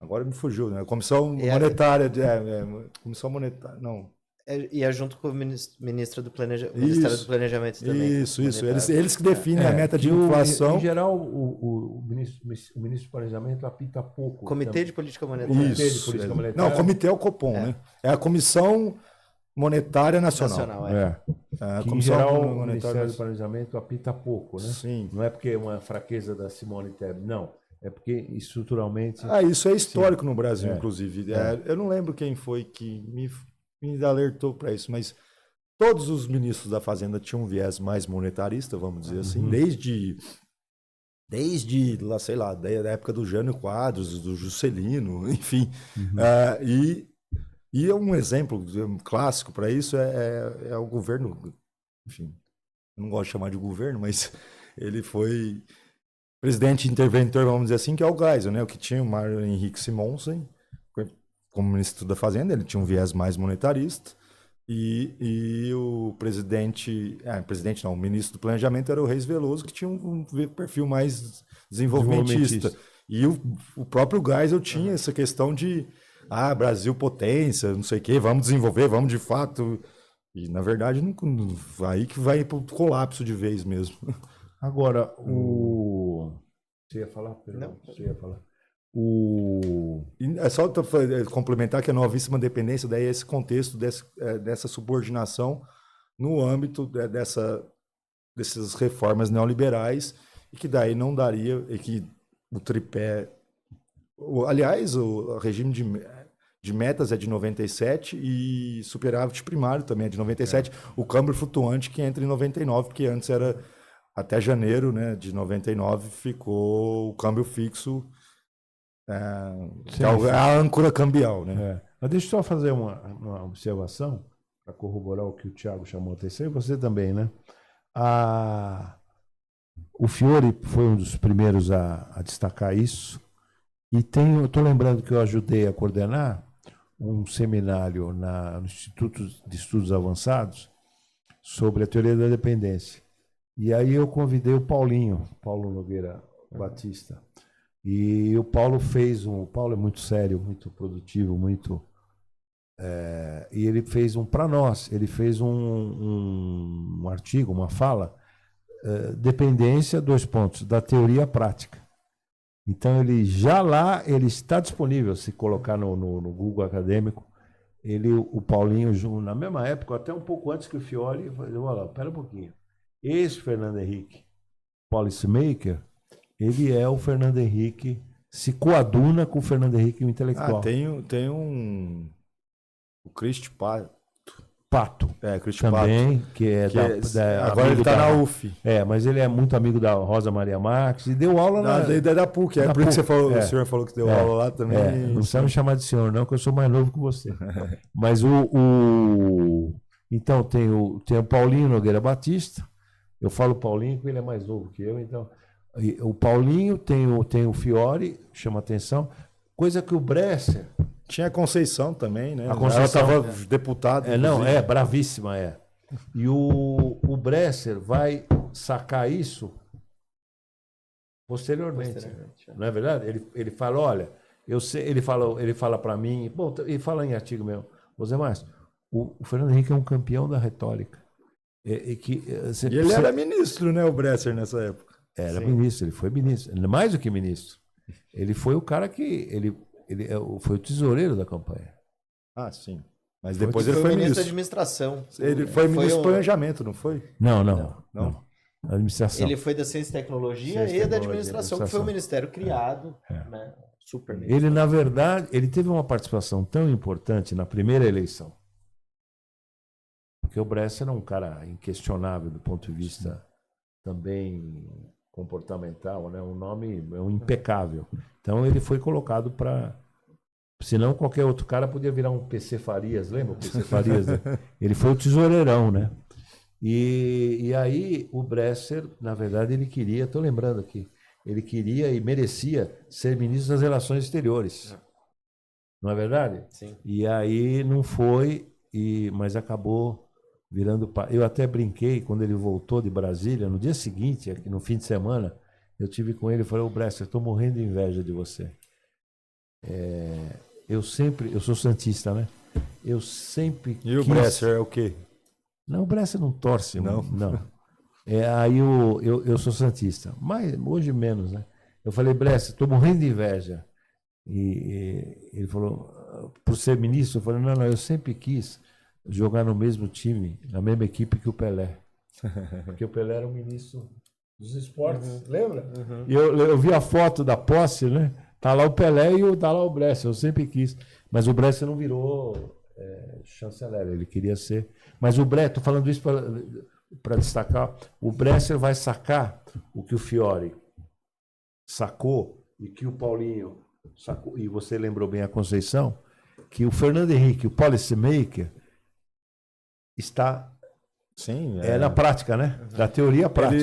Agora me fugiu, né? A comissão monetária. Comissão monetária. Não. E é junto com o Ministério do Planejamento também. Isso. Eles que definem a meta de inflação. Em geral, o ministro do Planejamento apita pouco. Comitê de Política Monetária. Não, o comitê é o Copom, né? É a Comissão Monetária Nacional. Em geral, o Ministério do Planejamento apita pouco, né? Sim. Não é porque é uma fraqueza da Simone Tebet, não. É porque estruturalmente... Isso é histórico no Brasil, inclusive. Eu não lembro quem foi que me alertou para isso, mas todos os ministros da Fazenda tinham um viés mais monetarista, vamos dizer assim, desde lá, sei lá, da época do Jânio Quadros, do Juscelino, enfim. E um exemplo clássico para isso é o governo, enfim, eu não gosto de chamar de governo, mas ele foi presidente interventor, vamos dizer assim, que é o Geisel, né? O que tinha o Mário Henrique Simonsen como ministro da Fazenda, ele tinha um viés mais monetarista, e o o ministro do Planejamento era o Reis Veloso, que tinha um perfil mais desenvolvimentista. E o próprio Geisel tinha essa questão de Brasil potência, não sei o quê, vamos desenvolver, vamos de fato. E, na verdade, aí que vai para o colapso de vez mesmo. Agora, Você ia falar? Não. Você ia falar. É só complementar que a novíssima dependência, daí é esse contexto dessa subordinação no âmbito dessas reformas neoliberais, e que daí não daria, e que o tripé... Aliás, o regime de metas é de 97 e superávit primário também é de 97. O câmbio flutuante que entra em 99, porque antes era até janeiro, né, de 99, ficou o câmbio fixo a âncora cambial, né? Mas deixa eu só fazer uma observação para corroborar o que o Thiago chamou a atenção, e você também, né? O Fiore foi um dos primeiros a destacar isso. E eu estou lembrando que eu ajudei a coordenar um seminário no Instituto de Estudos Avançados sobre a teoria da dependência. E aí eu convidei o Paulo Nogueira Batista. E o Paulo é muito sério, muito produtivo, e ele fez para nós, ele fez um artigo, uma fala, dependência, da teoria à prática. Então ele está disponível, se colocar no Google acadêmico, o Paulinho, na mesma época, até um pouco antes que o Fiore, falou, olha lá, espera um pouquinho. Esse Fernando Henrique, policymaker, ele é o Fernando Henrique, se coaduna com o Fernando Henrique, o intelectual. Tem o Cristi Pato. Cristi também, Pato. Que agora ele está na UF. Mas ele é muito amigo da Rosa Maria Marques e deu aula da PUC. É por isso que você falou, o senhor falou que deu aula lá também. Não precisa me chamar de senhor, não, que eu sou mais novo que você. Mas então tem o Paulinho Nogueira Batista. Eu falo Paulinho porque ele é mais novo que eu, então. O Paulinho tem o Fiore, chama atenção. Coisa que o Bresser. Tinha a Conceição também, né? A Conceição ela estava deputada. Bravíssima, E o Bresser vai sacar isso posteriormente. Não é verdade? Ele fala, olha, eu sei, ele fala para mim, ele fala em artigo meu, José Márcio, o Fernando Henrique é um campeão da retórica. E ele era ministro, né, o Bresser, nessa época. Era ministro, ele foi ministro. Mais do que ministro. Ele foi o cara que... Ele foi o tesoureiro da campanha. Ah, sim. Mas depois ele foi ministro da administração. Ele foi ministro do planejamento, não foi? Não. Administração. Ele foi da ciência e tecnologia e da administração, que foi um ministério criado, né? Super ministro. Ele, na verdade, ele teve uma participação tão importante na primeira eleição. Porque o Bresser era um cara inquestionável do ponto de vista também comportamental, né? Um nome impecável. Então ele foi colocado para... Senão qualquer outro cara podia virar um PC Farias, lembra o PC Farias? Né? Ele foi o tesoureirão, né? E aí o Bresser, na verdade, ele queria, estou lembrando aqui, ele queria e merecia ser ministro das Relações Exteriores. Não é verdade? Sim. E aí não foi, mas acabou virando... Eu até brinquei, quando ele voltou de Brasília, no dia seguinte, aqui no fim de semana, eu tive com ele e falei, Bresser, estou morrendo de inveja de você. Eu sou santista, né? Eu sempre E o Bresser é o quê? Não, o Bresser não torce. Não. Aí eu sou santista. Mas hoje menos, né? Eu falei, Bresser, estou morrendo de inveja. E ele falou, por ser ministro, eu falei, não, eu sempre quis jogar no mesmo time, na mesma equipe que o Pelé. Porque o Pelé era o ministro dos esportes, lembra? E eu vi a foto da posse, né? Tá lá o Pelé e tá lá o Bresser, eu sempre quis. Mas o Bresser não virou chanceler, ele queria ser. Mas o Bresser, tô falando isso para destacar, o Bresser vai sacar o que o Fiore sacou e que o Paulinho sacou, e você lembrou bem a Conceição, que o Fernando Henrique, o policymaker, está... Sim, na prática, né? Da teoria prática.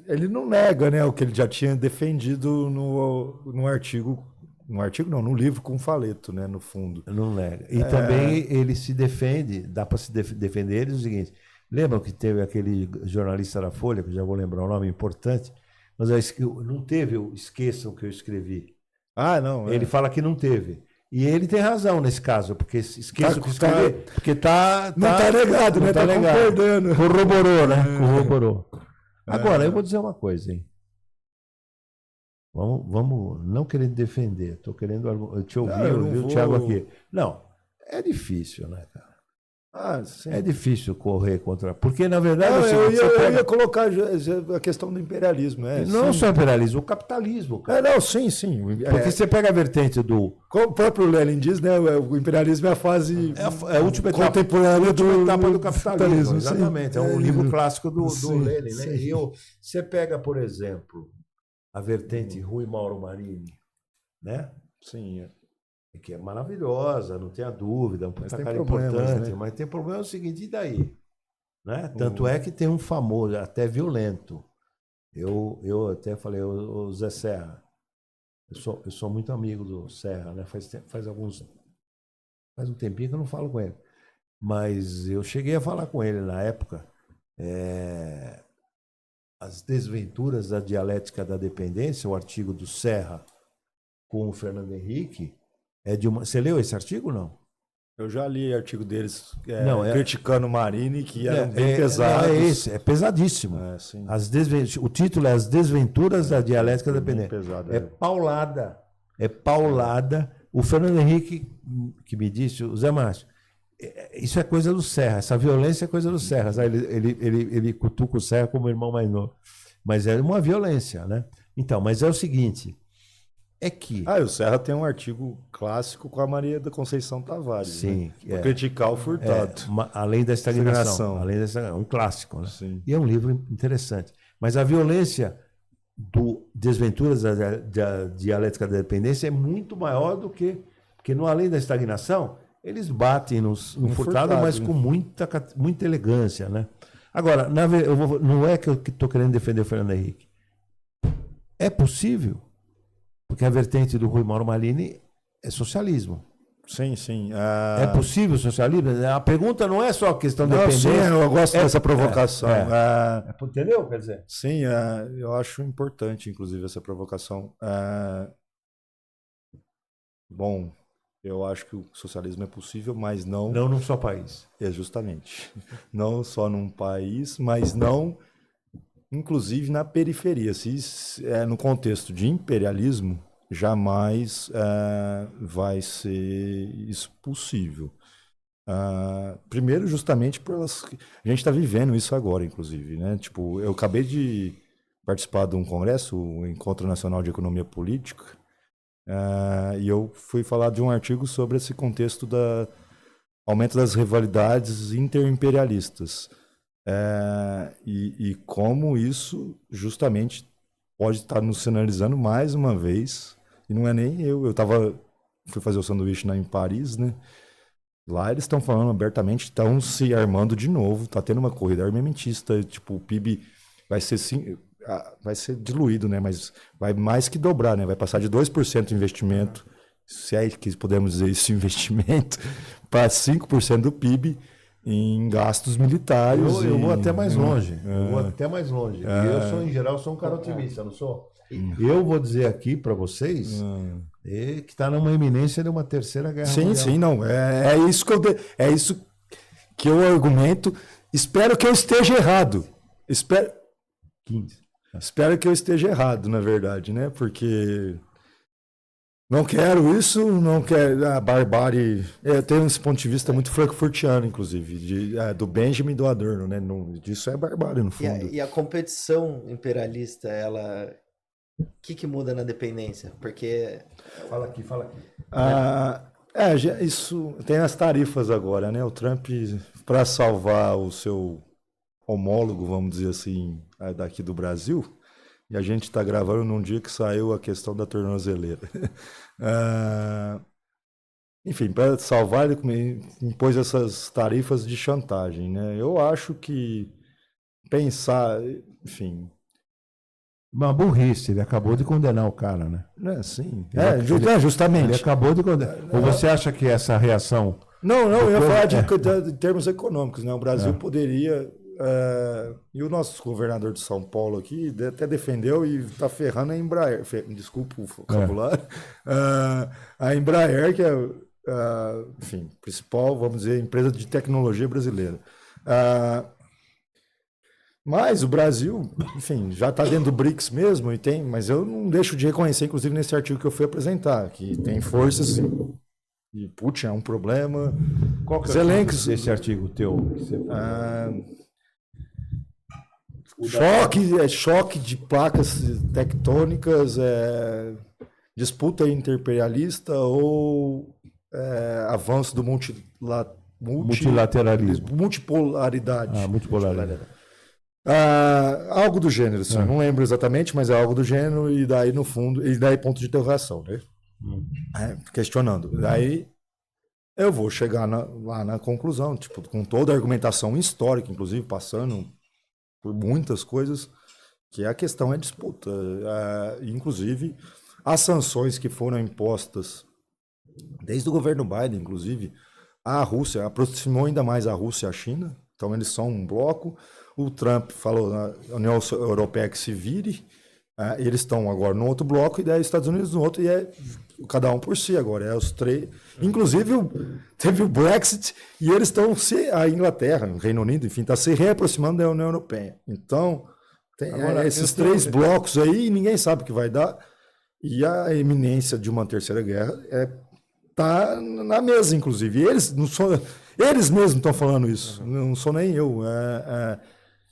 Ele não nega, né, o que ele já tinha defendido no artigo. No livro com Faleto, né, no fundo. Não nega. E também ele se defende, dá para se defender ele o seguinte. Lembram que teve aquele jornalista da Folha, que eu já vou lembrar o nome importante, mas não teve, esqueçam que eu escrevi. Não. Ele fala que não teve. E ele tem razão nesse caso, porque esqueça o que escrevi, porque tá não tá negado, né? Tá concordando. Corroborou, né? Corroborou. Agora, eu vou dizer uma coisa, hein? Vamos não querendo defender, estou querendo te ouvir, eu ouvir o Thiago aqui. Não, é difícil, né, cara? É difícil correr contra... Porque, na verdade... eu ia colocar a questão do imperialismo. Não só o imperialismo, o capitalismo. Cara. Sim. Porque você pega a vertente do... Como o próprio Lenin diz, né? O imperialismo é a fase a última etapa, contemporânea do capitalismo. Exatamente. É um livro clássico do Lenin. Né? E você pega, por exemplo, a vertente Rui Mauro Marini. né? Sim. Que é maravilhosa, não tenha dúvida, um puta cara problemas, importante, né? mas tem problema o seguinte, e daí? Né? Tanto é que tem um famoso, até violento. Eu até falei, o Zé Serra, eu sou muito amigo do Serra, né? Faz um tempinho que eu não falo com ele. Mas eu cheguei a falar com ele na época. As Desventuras da Dialética da Dependência, o artigo do Serra com o Fernando Henrique, Você leu esse artigo ou não? Eu já li artigo deles Não, criticando o Marini, que eram bem pesados. É pesadíssimo. Sim. O título é As Desventuras da Dialética da Dependência. Pesado, paulada. É paulada. O Fernando Henrique, que me disse, o Zé Márcio, isso é coisa do Serra, essa violência é coisa do Serra. Ele cutuca o Serra como irmão mais novo. Mas é uma violência, né? Então, mas é o seguinte, o Serra tem um artigo clássico com a Maria da Conceição Tavares. Sim. Né? Por criticar o Furtado. Além da estagnação. Um clássico, né? Sim. E é um livro interessante. Mas a violência do Desventuras da Dialética da Dependência é muito maior do que... Porque no Além da Estagnação, eles batem no Furtado, mas com muita elegância, né? Agora, não é que eu estou querendo defender o Fernando Henrique. É possível, porque a vertente do Rui Mauro Malini é socialismo. Sim, sim. É possível socialismo? A pergunta não é só a questão da dependência. Sim, eu gosto dessa provocação. Entendeu? Quer dizer? Sim, eu acho importante, inclusive, essa provocação. Bom, eu acho que o socialismo é possível, mas não... Não num só país. Justamente. Não só num país, mas não, inclusive, na periferia. Se no contexto de imperialismo, jamais vai ser isso possível. Primeiro, justamente a gente está vivendo isso agora, inclusive, né? Tipo, eu acabei de participar de um congresso, o Encontro Nacional de Economia Política, e eu fui falar de um artigo sobre esse contexto do aumento das rivalidades interimperialistas, e como isso justamente pode estar nos sinalizando mais uma vez. E não é nem eu fui fazer o sanduíche em Paris, né? Lá eles estão falando abertamente, estão se armando de novo, está tendo uma corrida armamentista, tipo, o PIB vai ser diluído, né? Mas vai mais que dobrar, né? Vai passar de 2% de investimento, se é que podemos dizer isso, investimento, para 5% do PIB em gastos militares. Eu vou até mais longe. Eu, em geral, sou um cara otimista, não sou? Eu vou dizer aqui para vocês que está numa iminência de uma terceira guerra mundial. Sim, não. É isso que eu argumento. Espero que eu esteja errado. Espero que eu esteja errado, na verdade, né? Porque não quero isso, não quero a barbárie. Eu tenho esse ponto de vista muito frankfurtiano, inclusive, do Benjamin e do Adorno, né? Disso é barbárie, no fundo. E a competição imperialista, ela... O que muda na dependência? Porque... Fala aqui. Isso tem as tarifas agora, né? O Trump, para salvar o seu homólogo, vamos dizer assim, daqui do Brasil, e a gente está gravando num dia que saiu a questão da tornozeleira. Enfim, para salvar, ele impôs essas tarifas de chantagem, né? Eu acho que pensar, enfim... Uma burrice, ele acabou de condenar o cara, né? Sim. Justamente. Ele acabou de condenar. Ou você acha que essa reação... Não, eu ia falar de termos econômicos, né? O Brasil poderia... e o nosso governador de São Paulo aqui até defendeu e está ferrando a Embraer. Desculpa o vocabulário. A Embraer, que é enfim, principal, vamos dizer, empresa de tecnologia brasileira. Mas o Brasil, enfim, já está dentro do BRICS mesmo, mas eu não deixo de reconhecer, inclusive nesse artigo que eu fui apresentar, que tem forças e Putin é um problema. Qual que é esse artigo teu? Choque de placas tectônicas, disputa interimperialista ou avanço do multilateralismo. Multipolaridade. Multipolaridade. Algo do gênero, assim, não lembro exatamente, mas é algo do gênero, e daí no fundo, e daí ponto de interrogação, né? questionando. Aí eu vou chegar lá na conclusão, tipo, com toda a argumentação histórica, inclusive passando por muitas coisas, que a questão é disputa. Inclusive, as sanções que foram impostas desde o governo Biden, inclusive, a Rússia aproximou ainda mais a Rússia e a China, então eles são um bloco. O Trump falou na União Europeia que se vire, eles estão agora no outro bloco e daí os Estados Unidos no outro, e é cada um por si agora, é os três. Inclusive teve o Brexit e eles estão a Inglaterra, o Reino Unido, enfim, está se reaproximando da União Europeia. Então, tem agora, esses três blocos aí, ninguém sabe o que vai dar, e a iminência de uma terceira guerra tá na mesa, inclusive. Eles mesmos estão falando isso, não sou nem eu.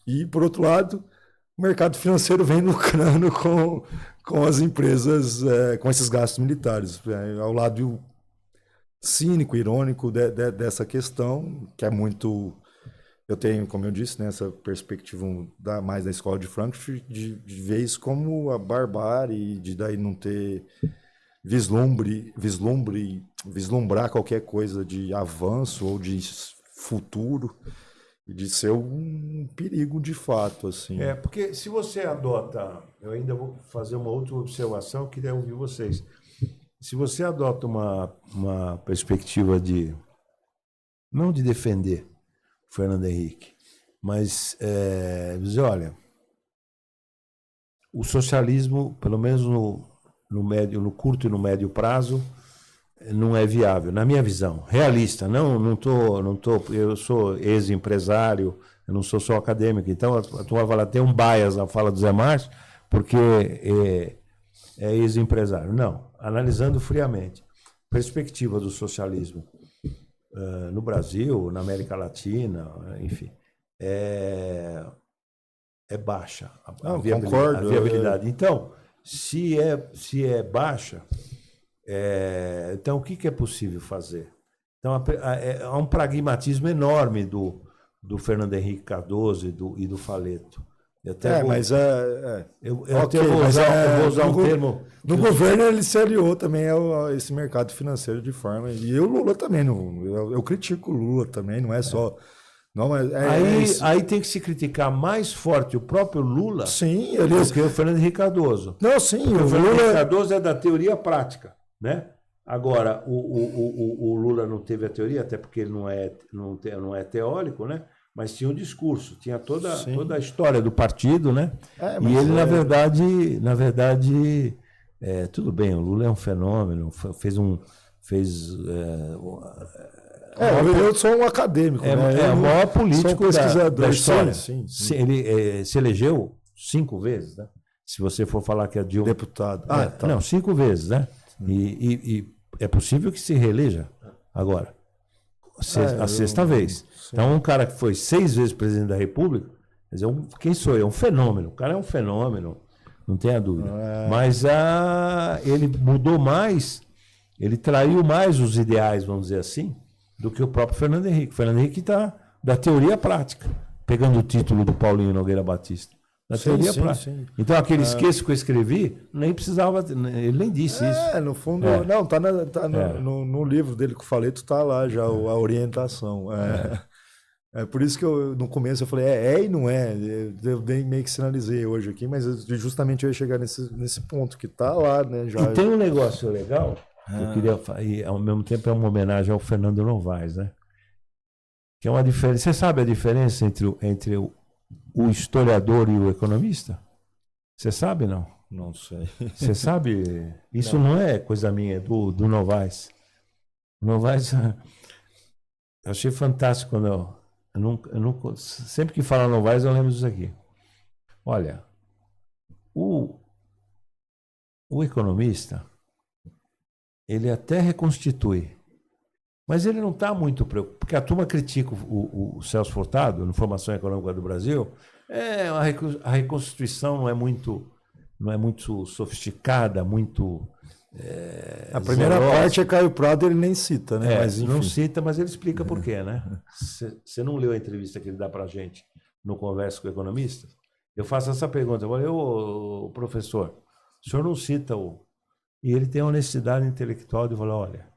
E, por outro lado, o mercado financeiro vem lucrando com as empresas, com esses gastos militares, ao lado cínico, irônico dessa questão, que é muito... Eu tenho, como eu disse, essa perspectiva mais da escola de Frankfurt, de ver isso como a barbárie, de daí não ter vislumbrar qualquer coisa de avanço ou de futuro, de ser um perigo de fato, assim. Porque se você adota, eu ainda vou fazer uma outra observação, eu queria ouvir vocês. Se você adota uma perspectiva não de defender o Fernando Henrique, mas dizer, olha, o socialismo, pelo menos no curto e no médio prazo, não é viável, na minha visão, realista. Eu sou ex-empresário, eu não sou só acadêmico, então a turma fala, tem um bias na fala do Zé Márcio, porque é ex-empresário. Não, analisando friamente, perspectiva do socialismo no Brasil, na América Latina, enfim, é baixa a viabilidade. Então, se é baixa, então o que é possível fazer? Então há um pragmatismo enorme do Fernando Henrique Cardoso e do Faleto. Eu vou usar um termo. No governo ele se aliou também a esse mercado financeiro de forma. E o Lula também. Eu critico o Lula também, não é só. Não, aí tem que se criticar mais forte o próprio Lula, sim, do que o Fernando Henrique Cardoso. Não, sim, o Fernando Henrique Cardoso é da teoria prática, né? Agora, o Lula não teve a teoria, até porque ele não é teórico, né? Mas tinha um discurso, tinha toda a história do partido, né? E ele, na verdade, tudo bem, o Lula é um fenômeno, eu sou um acadêmico, né? É o maior político da história. Sim. Ele se elegeu 5 vezes, né? Se você for falar que é de um deputado. Tá. Não, 5 vezes, né? E é possível que se reeleja agora. A sexta vez. Sim. Então, um cara que foi 6 vezes presidente da República, quer dizer, quem sou eu? É um fenômeno. O cara é um fenômeno, não tenha dúvida. Mas ele mudou mais, ele traiu mais os ideais, vamos dizer assim, do que o próprio Fernando Henrique. O Fernando Henrique está da teoria prática, pegando o título do Paulinho Nogueira Batista. Da teoria prática. Sim. Então, aquele esqueço que eu escrevi, nem precisava, ele nem disse isso. No fundo, não, no livro dele que eu falei, está lá já a orientação. Por isso que no começo eu falei, e não é. Eu meio que sinalizei hoje aqui, mas justamente eu ia chegar nesse ponto que está lá, né? Já... E tem um negócio legal, que eu queria, e ao mesmo tempo é uma homenagem ao Fernando Novaes, né? Que é uma diferença. Você sabe a diferença entre o historiador e o economista? Você sabe, não? Não sei. Você sabe? Isso não é coisa minha, é do Novaes. Novaes, eu achei fantástico quando eu sempre que falo Novaes, eu lembro disso aqui. Olha, o economista, ele até reconstitui, mas ele não está muito preocupado, porque a turma critica o Celso Furtado, na Formação Econômica do Brasil, a reconstituição não é muito sofisticada, muito... a primeira parte é Caio Prado, ele nem cita, né? Mas, não cita, mas ele explica por quê, né? Você não leu a entrevista que ele dá para a gente no Conversa com o Economista? Eu faço essa pergunta, eu falei, professor, o senhor não cita o E ele tem a honestidade intelectual de falar, olha,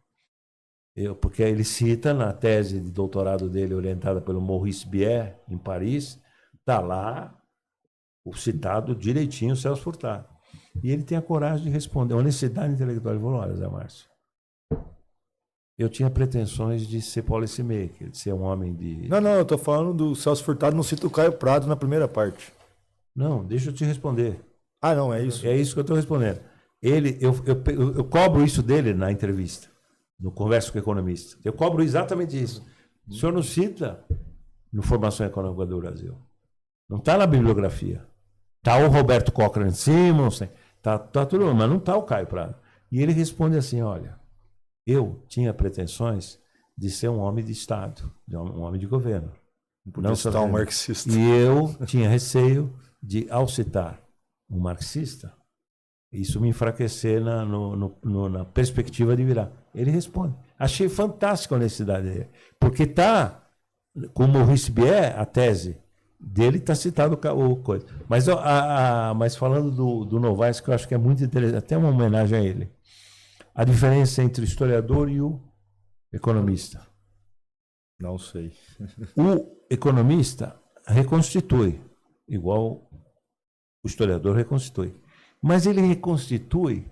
porque ele cita na tese de doutorado dele, orientada pelo Maurice Bier, em Paris, está lá o citado direitinho, Celso Furtado. E ele tem a coragem de responder, a honestidade intelectual. Ele falou, olha, Zé Márcio, eu tinha pretensões de ser policymaker, de ser um homem de... Não, eu tô falando do Celso Furtado, não cita o Caio Prado na primeira parte. Não, deixa eu te responder. Ah, não, é isso. É isso que eu estou respondendo. Eu cobro isso dele na entrevista, no Conversa com o Economista. Eu cobro exatamente isso. O senhor não cita no Formação Econômica do Brasil. Não está na bibliografia. Está o Roberto Cochrane Simonsen, está tudo, mas não está o Caio Prado. E ele responde assim, olha, eu tinha pretensões de ser um homem de Estado, um homem de governo. Não citar um marxista. E eu tinha receio de, ao citar um marxista, isso me enfraquecer na perspectiva de virar. Ele responde. Achei fantástica a honestidade dele. Porque está, com o Maurice Bier, a tese dele está citado o coisa. Mas falando do Novaes, que eu acho que é muito interessante, até uma homenagem a ele. A diferença entre o historiador e o economista. Não sei. O economista reconstitui, igual o historiador reconstitui. Mas ele reconstitui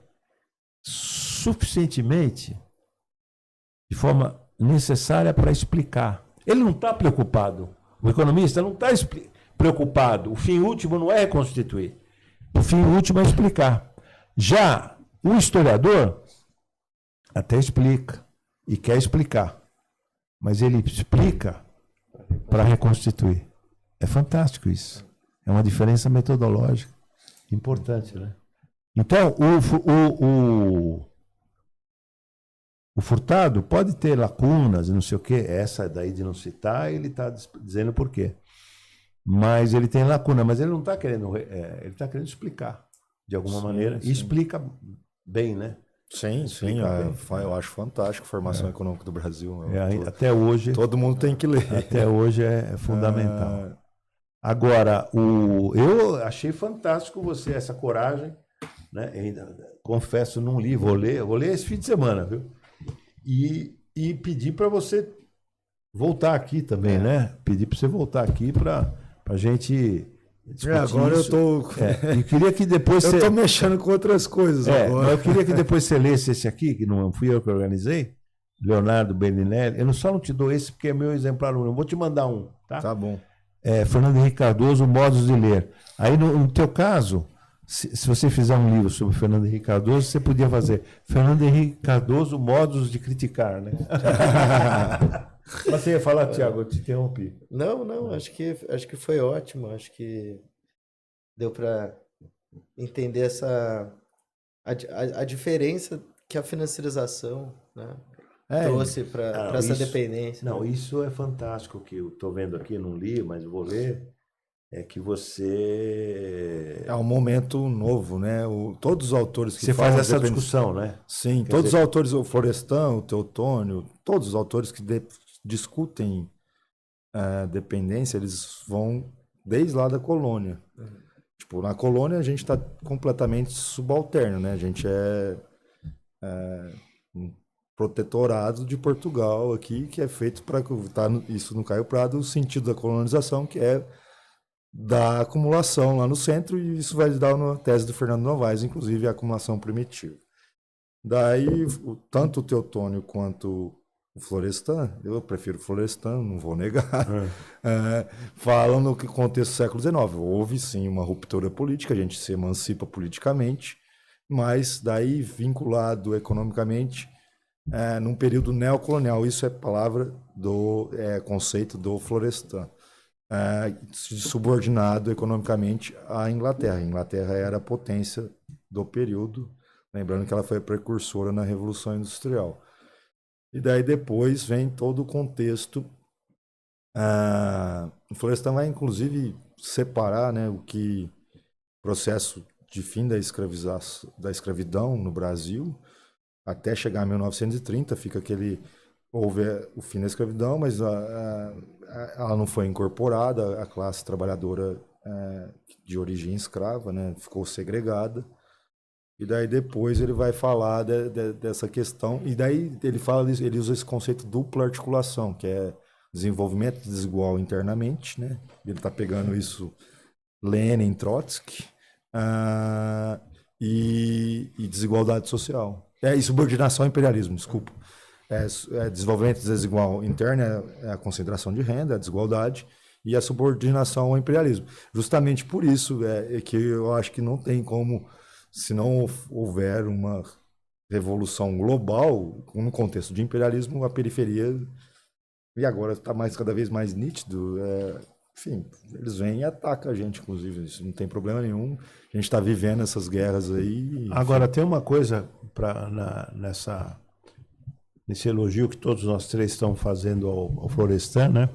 suficientemente, de forma necessária para explicar. Ele não está preocupado. O economista não está preocupado. O fim último não é reconstituir. O fim último é explicar. Já o historiador até explica e quer explicar. Mas ele explica para reconstituir. É fantástico isso. É uma diferença metodológica importante, né? Então, o Furtado pode ter lacunas e não sei o quê. Essa daí de não citar, ele está dizendo por quê. Mas ele tem lacuna, mas ele não está querendo... ele está querendo explicar, de alguma maneira. Sim. E explica bem, né? Sim, eu acho fantástico a formação econômica do Brasil. Até hoje... Todo mundo tem que ler. Até hoje é fundamental. Agora, eu achei fantástico você, essa coragem, né? Confesso, não li, vou ler esse fim de semana, viu? E pedir para você voltar aqui também, né? Pedir para você voltar aqui para a gente discutir agora isso. Eu tô... E queria que depois eu tô mexendo com outras coisas agora. Eu queria que depois você lesse esse aqui, que não fui eu que organizei, Leonardo Bellinelli. Eu só não te dou esse porque é meu exemplar único. Eu vou te mandar um, tá? Tá bom. Fernando Henrique Cardoso, Modos de Ler. Aí, no teu caso, se você fizer um livro sobre Fernando Henrique Cardoso, você podia fazer Fernando Henrique Cardoso, Modos de Criticar, né? Mas você ia falar, Tiago, eu te interrompi. Não, acho que foi ótimo. Acho que deu para entender a diferença que a financiarização, né, trouxe para essa dependência. Não, isso é fantástico que eu estou vendo aqui, não li, mas vou ler. É que você... É um momento novo, né? Todos os autores que você faz essa discussão, né? Sim, todos os autores, o Florestan, o Teotônio, todos os autores que discutem dependência, eles vão desde lá da colônia. Tipo, na colônia a gente está completamente subalterno, né? A gente é um protetorado de Portugal aqui, que é feito para... isso no Caio Prado, o sentido da colonização, que é da acumulação lá no centro, e isso vai dar na tese do Fernando Novaes, inclusive a acumulação primitiva. Daí, tanto o Teotônio quanto o Florestan, eu prefiro o Florestan, não vou negar, falam no contexto do século XIX. Houve, sim, uma ruptura política, a gente se emancipa politicamente, mas daí vinculado economicamente num período neocolonial. Isso é palavra conceito do Florestan. Subordinado economicamente à Inglaterra. A Inglaterra era a potência do período, lembrando que ela foi a precursora na Revolução Industrial. E daí depois vem todo o contexto. O Florestan vai, inclusive, separar, né, o processo de fim da escravidão no Brasil, até chegar a 1930, fica houve o fim da escravidão, mas ela não foi incorporada, a classe trabalhadora de origem escrava, né, ficou segregada. E daí depois ele vai falar dessa questão. E daí ele usa esse conceito dupla articulação, que é desenvolvimento desigual internamente, né? Ele está pegando isso Lenin, Trotsky, e desigualdade social. E subordinação ao imperialismo, desculpa. Desenvolvimento desigual interno é a concentração de renda, a desigualdade, e a subordinação ao imperialismo. Justamente por isso que eu acho que não tem como, se não houver uma revolução global, no contexto de imperialismo, a periferia, e agora está cada vez mais nítido, enfim, eles vêm e atacam a gente, inclusive, isso não tem problema nenhum, a gente está vivendo essas guerras aí. Enfim. Agora, tem uma coisa nesse elogio que todos nós três estamos fazendo ao Florestan, né?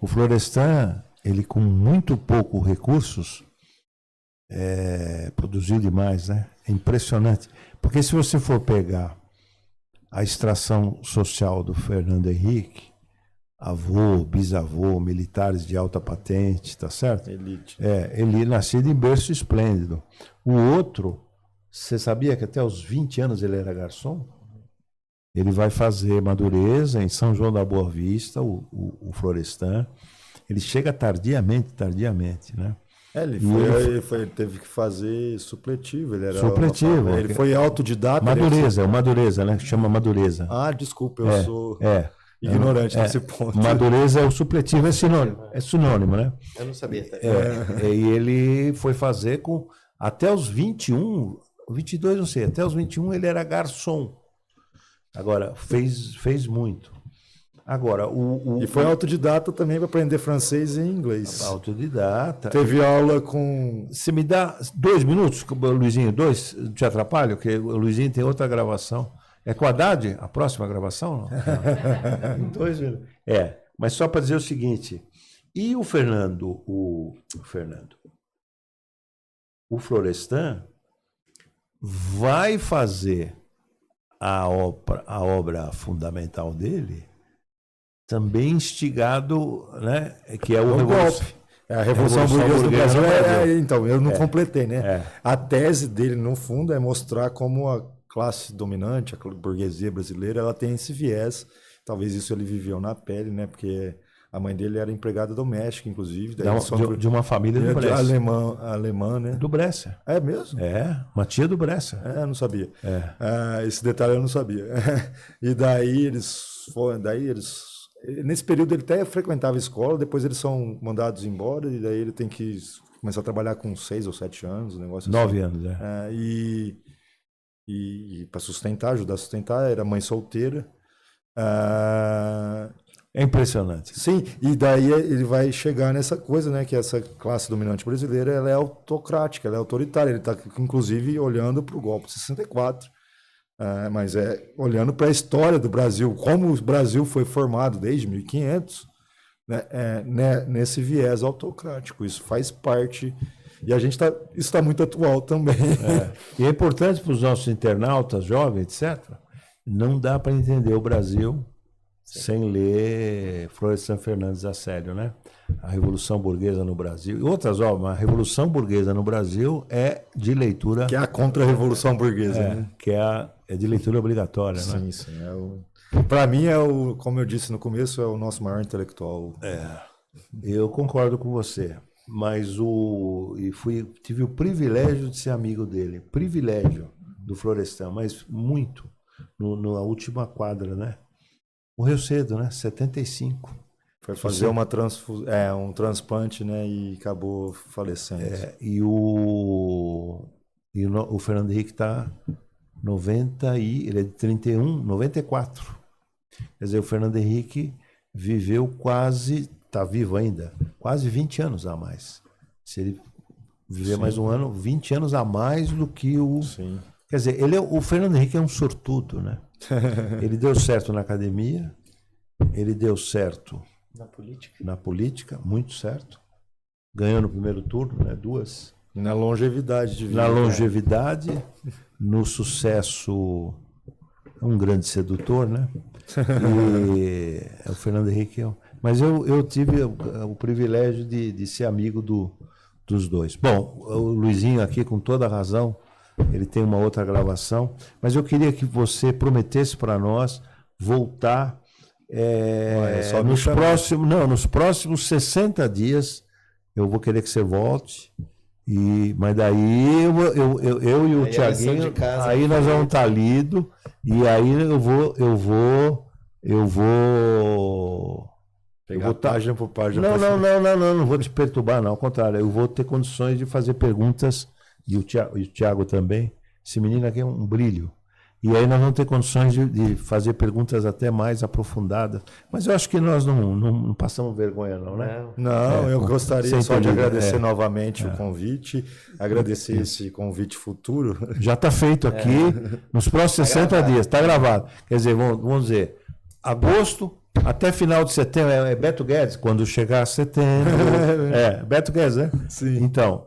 O Florestan, ele com muito pouco recursos, produziu demais, né? É impressionante. Porque se você for pegar a extração social do Fernando Henrique, avô, bisavô, militares de alta patente, tá certo? Elite. Ele nascido em berço esplêndido. O outro, você sabia que até os 20 anos ele era garçom? Ele vai fazer madureza em São João da Boa Vista, o Florestan. Ele chega tardiamente, né? Ele teve que fazer supletivo. Ele era supletivo. Ele foi autodidata. Madureza, né? Chama madureza. Desculpa, eu sou ignorante nesse ponto. Madureza é o supletivo, é sinônimo, né? Eu não sabia. E ele foi fazer até os 21, 22, não sei, até os 21 ele era garçom. Agora, fez muito. Agora, E foi autodidata também para aprender francês e inglês. Autodidata. Teve aula com... Você me dá 2 minutos, Luizinho? 2? Te atrapalho? Porque o Luizinho tem outra gravação. É com a Haddad a próxima gravação? Não? 2 minutos. Mas só para dizer o seguinte. E o Fernando? O Florestan vai fazer a obra fundamental dele, também instigado, né, que é o golpe. A Revolução Burguesa do Brasil. Então, eu não completei, né? A tese dele, no fundo, é mostrar como a classe dominante, a burguesia brasileira, ela tem esse viés. Talvez isso ele viveu na pele, né? Porque a mãe dele era empregada doméstica, inclusive. De uma família do Brescia. Alemã, né? Do Brescia. É mesmo? Uma tia do Brescia. Não sabia. Esse detalhe eu não sabia. E daí nesse período ele até frequentava a escola, depois eles são mandados embora, e daí ele tem que começar a trabalhar com 6 ou 7 anos, um negócio 9 anos, E para ajudar a sustentar, era mãe solteira. É impressionante. Sim, e daí ele vai chegar nessa coisa, né, que essa classe dominante brasileira, ela é autocrática, ela é autoritária. Ele está, inclusive, olhando para o golpe de 64, mas olhando para a história do Brasil, como o Brasil foi formado desde 1500, né, nesse viés autocrático. Isso faz parte, e isso está muito atual também. E é importante para os nossos internautas, jovens, etc., não dá para entender o Brasil sem ler Florestan Fernandes a sério, né? A Revolução Burguesa no Brasil. E outras obras, a Revolução Burguesa no Brasil é de leitura... Que é a contra-revolução burguesa, né? Que é de leitura obrigatória, né? Sim. Para mim, como eu disse no começo, é o nosso maior intelectual. Eu concordo com você. Mas tive o privilégio de ser amigo dele. Privilégio do Florestan, mas muito. Na última quadra, né? Morreu cedo, né? 75. Foi fazer um transplante, né? E acabou falecendo. E o Fernando Henrique está 90 ele é de 31, 94. Quer dizer, o Fernando Henrique viveu está vivo ainda, quase 20 anos a mais. Se ele viver mais um ano, 20 anos a mais do que o... Sim. Quer dizer, o Fernando Henrique é um sortudo, né? Ele deu certo na academia, ele deu certo na política, muito certo. Ganhou no primeiro turno, né? 2. Na longevidade de vida. Na longevidade, no sucesso, um grande sedutor, né? E o Fernando Henrique. Mas eu tive o privilégio de ser amigo dos dois. Bom, o Luizinho aqui, com toda a razão, ele tem uma outra gravação. Mas eu queria que você prometesse para nós voltar nos próximos 60 dias. Eu vou querer que você volte. Mas daí eu e o Tiaguinho, aí nós vamos estar lido. E aí eu vou pegar página por página. Não vou te perturbar, não. Ao contrário, eu vou ter condições de fazer perguntas, e o Thiago também. Esse menino aqui é um brilho. E aí nós vamos ter condições de fazer perguntas até mais aprofundadas. Mas eu acho que nós não passamos vergonha, não, né? Não, eu gostaria só de agradecer novamente o convite, agradecer esse convite futuro. Já está feito aqui, nos próximos 60 dias, está gravado. Quer dizer, vamos dizer, agosto até final de setembro, é Beto Guedes, quando chegar setembro. Beto Guedes, né? Sim. Então,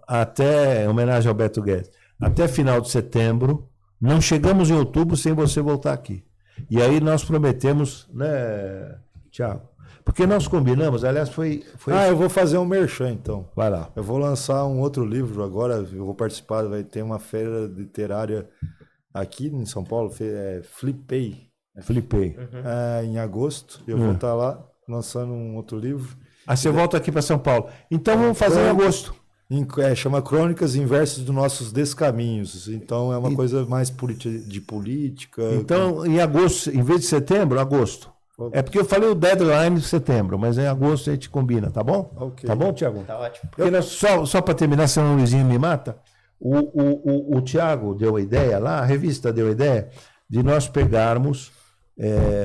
em homenagem ao Beto Guedes, até final de setembro. Não chegamos em outubro sem você voltar aqui. E aí nós prometemos, né, Thiago? Porque nós combinamos, aliás, foi... eu vou fazer um merchan, então. Vai lá. Eu vou lançar um outro livro agora, eu vou participar, vai ter uma feira literária aqui em São Paulo, Flipei. Flipei. Em agosto, eu vou estar lá lançando um outro livro. Aí você volta aqui para São Paulo. Então vamos fazer em agosto. Chama Crônicas Inversas dos Nossos Descaminhos. Então é uma coisa mais de política. Então, em agosto, em vez de setembro, agosto. É porque eu falei o deadline de setembro, mas em agosto a gente combina, tá bom? Okay. Tá bom, Thiago? Tá ótimo. Porque só para terminar, senão o Luizinho me mata, o Thiago deu a ideia lá, a revista deu a ideia de nós pegarmos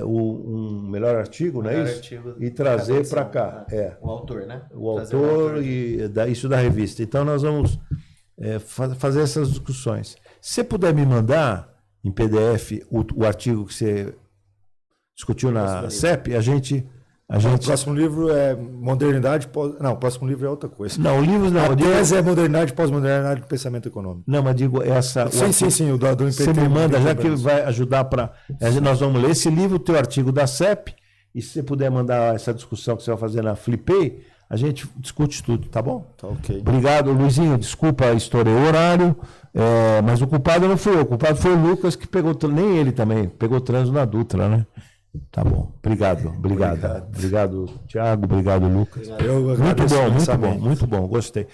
um melhor artigo, não é isso? E trazer para cá. O autor, né? O autor e isso da revista. Então nós vamos fazer essas discussões. Se você puder me mandar em PDF o artigo que você discutiu na CEP, a gente... O próximo livro é Modernidade... Não, o próximo livro é outra coisa. Não, o livro não. A tese é Modernidade, Pós-Modernidade do Pensamento Econômico. Não, mas digo essa... Sim, o do IPT. Você me manda, já que vai ajudar para... Nós vamos ler esse livro, o teu artigo da CEP, e se você puder mandar essa discussão que você vai fazer na Flipei, a gente discute tudo, tá bom? Tá ok. Obrigado, Luizinho. Desculpa, estourei o horário, mas o culpado não foi eu. O culpado foi o Lucas, que pegou... Nem ele também, pegou trânsito na Dutra, né? Tá bom. Obrigado, Thiago. Obrigado, Lucas. Eu agradeço muito bom. Gostei.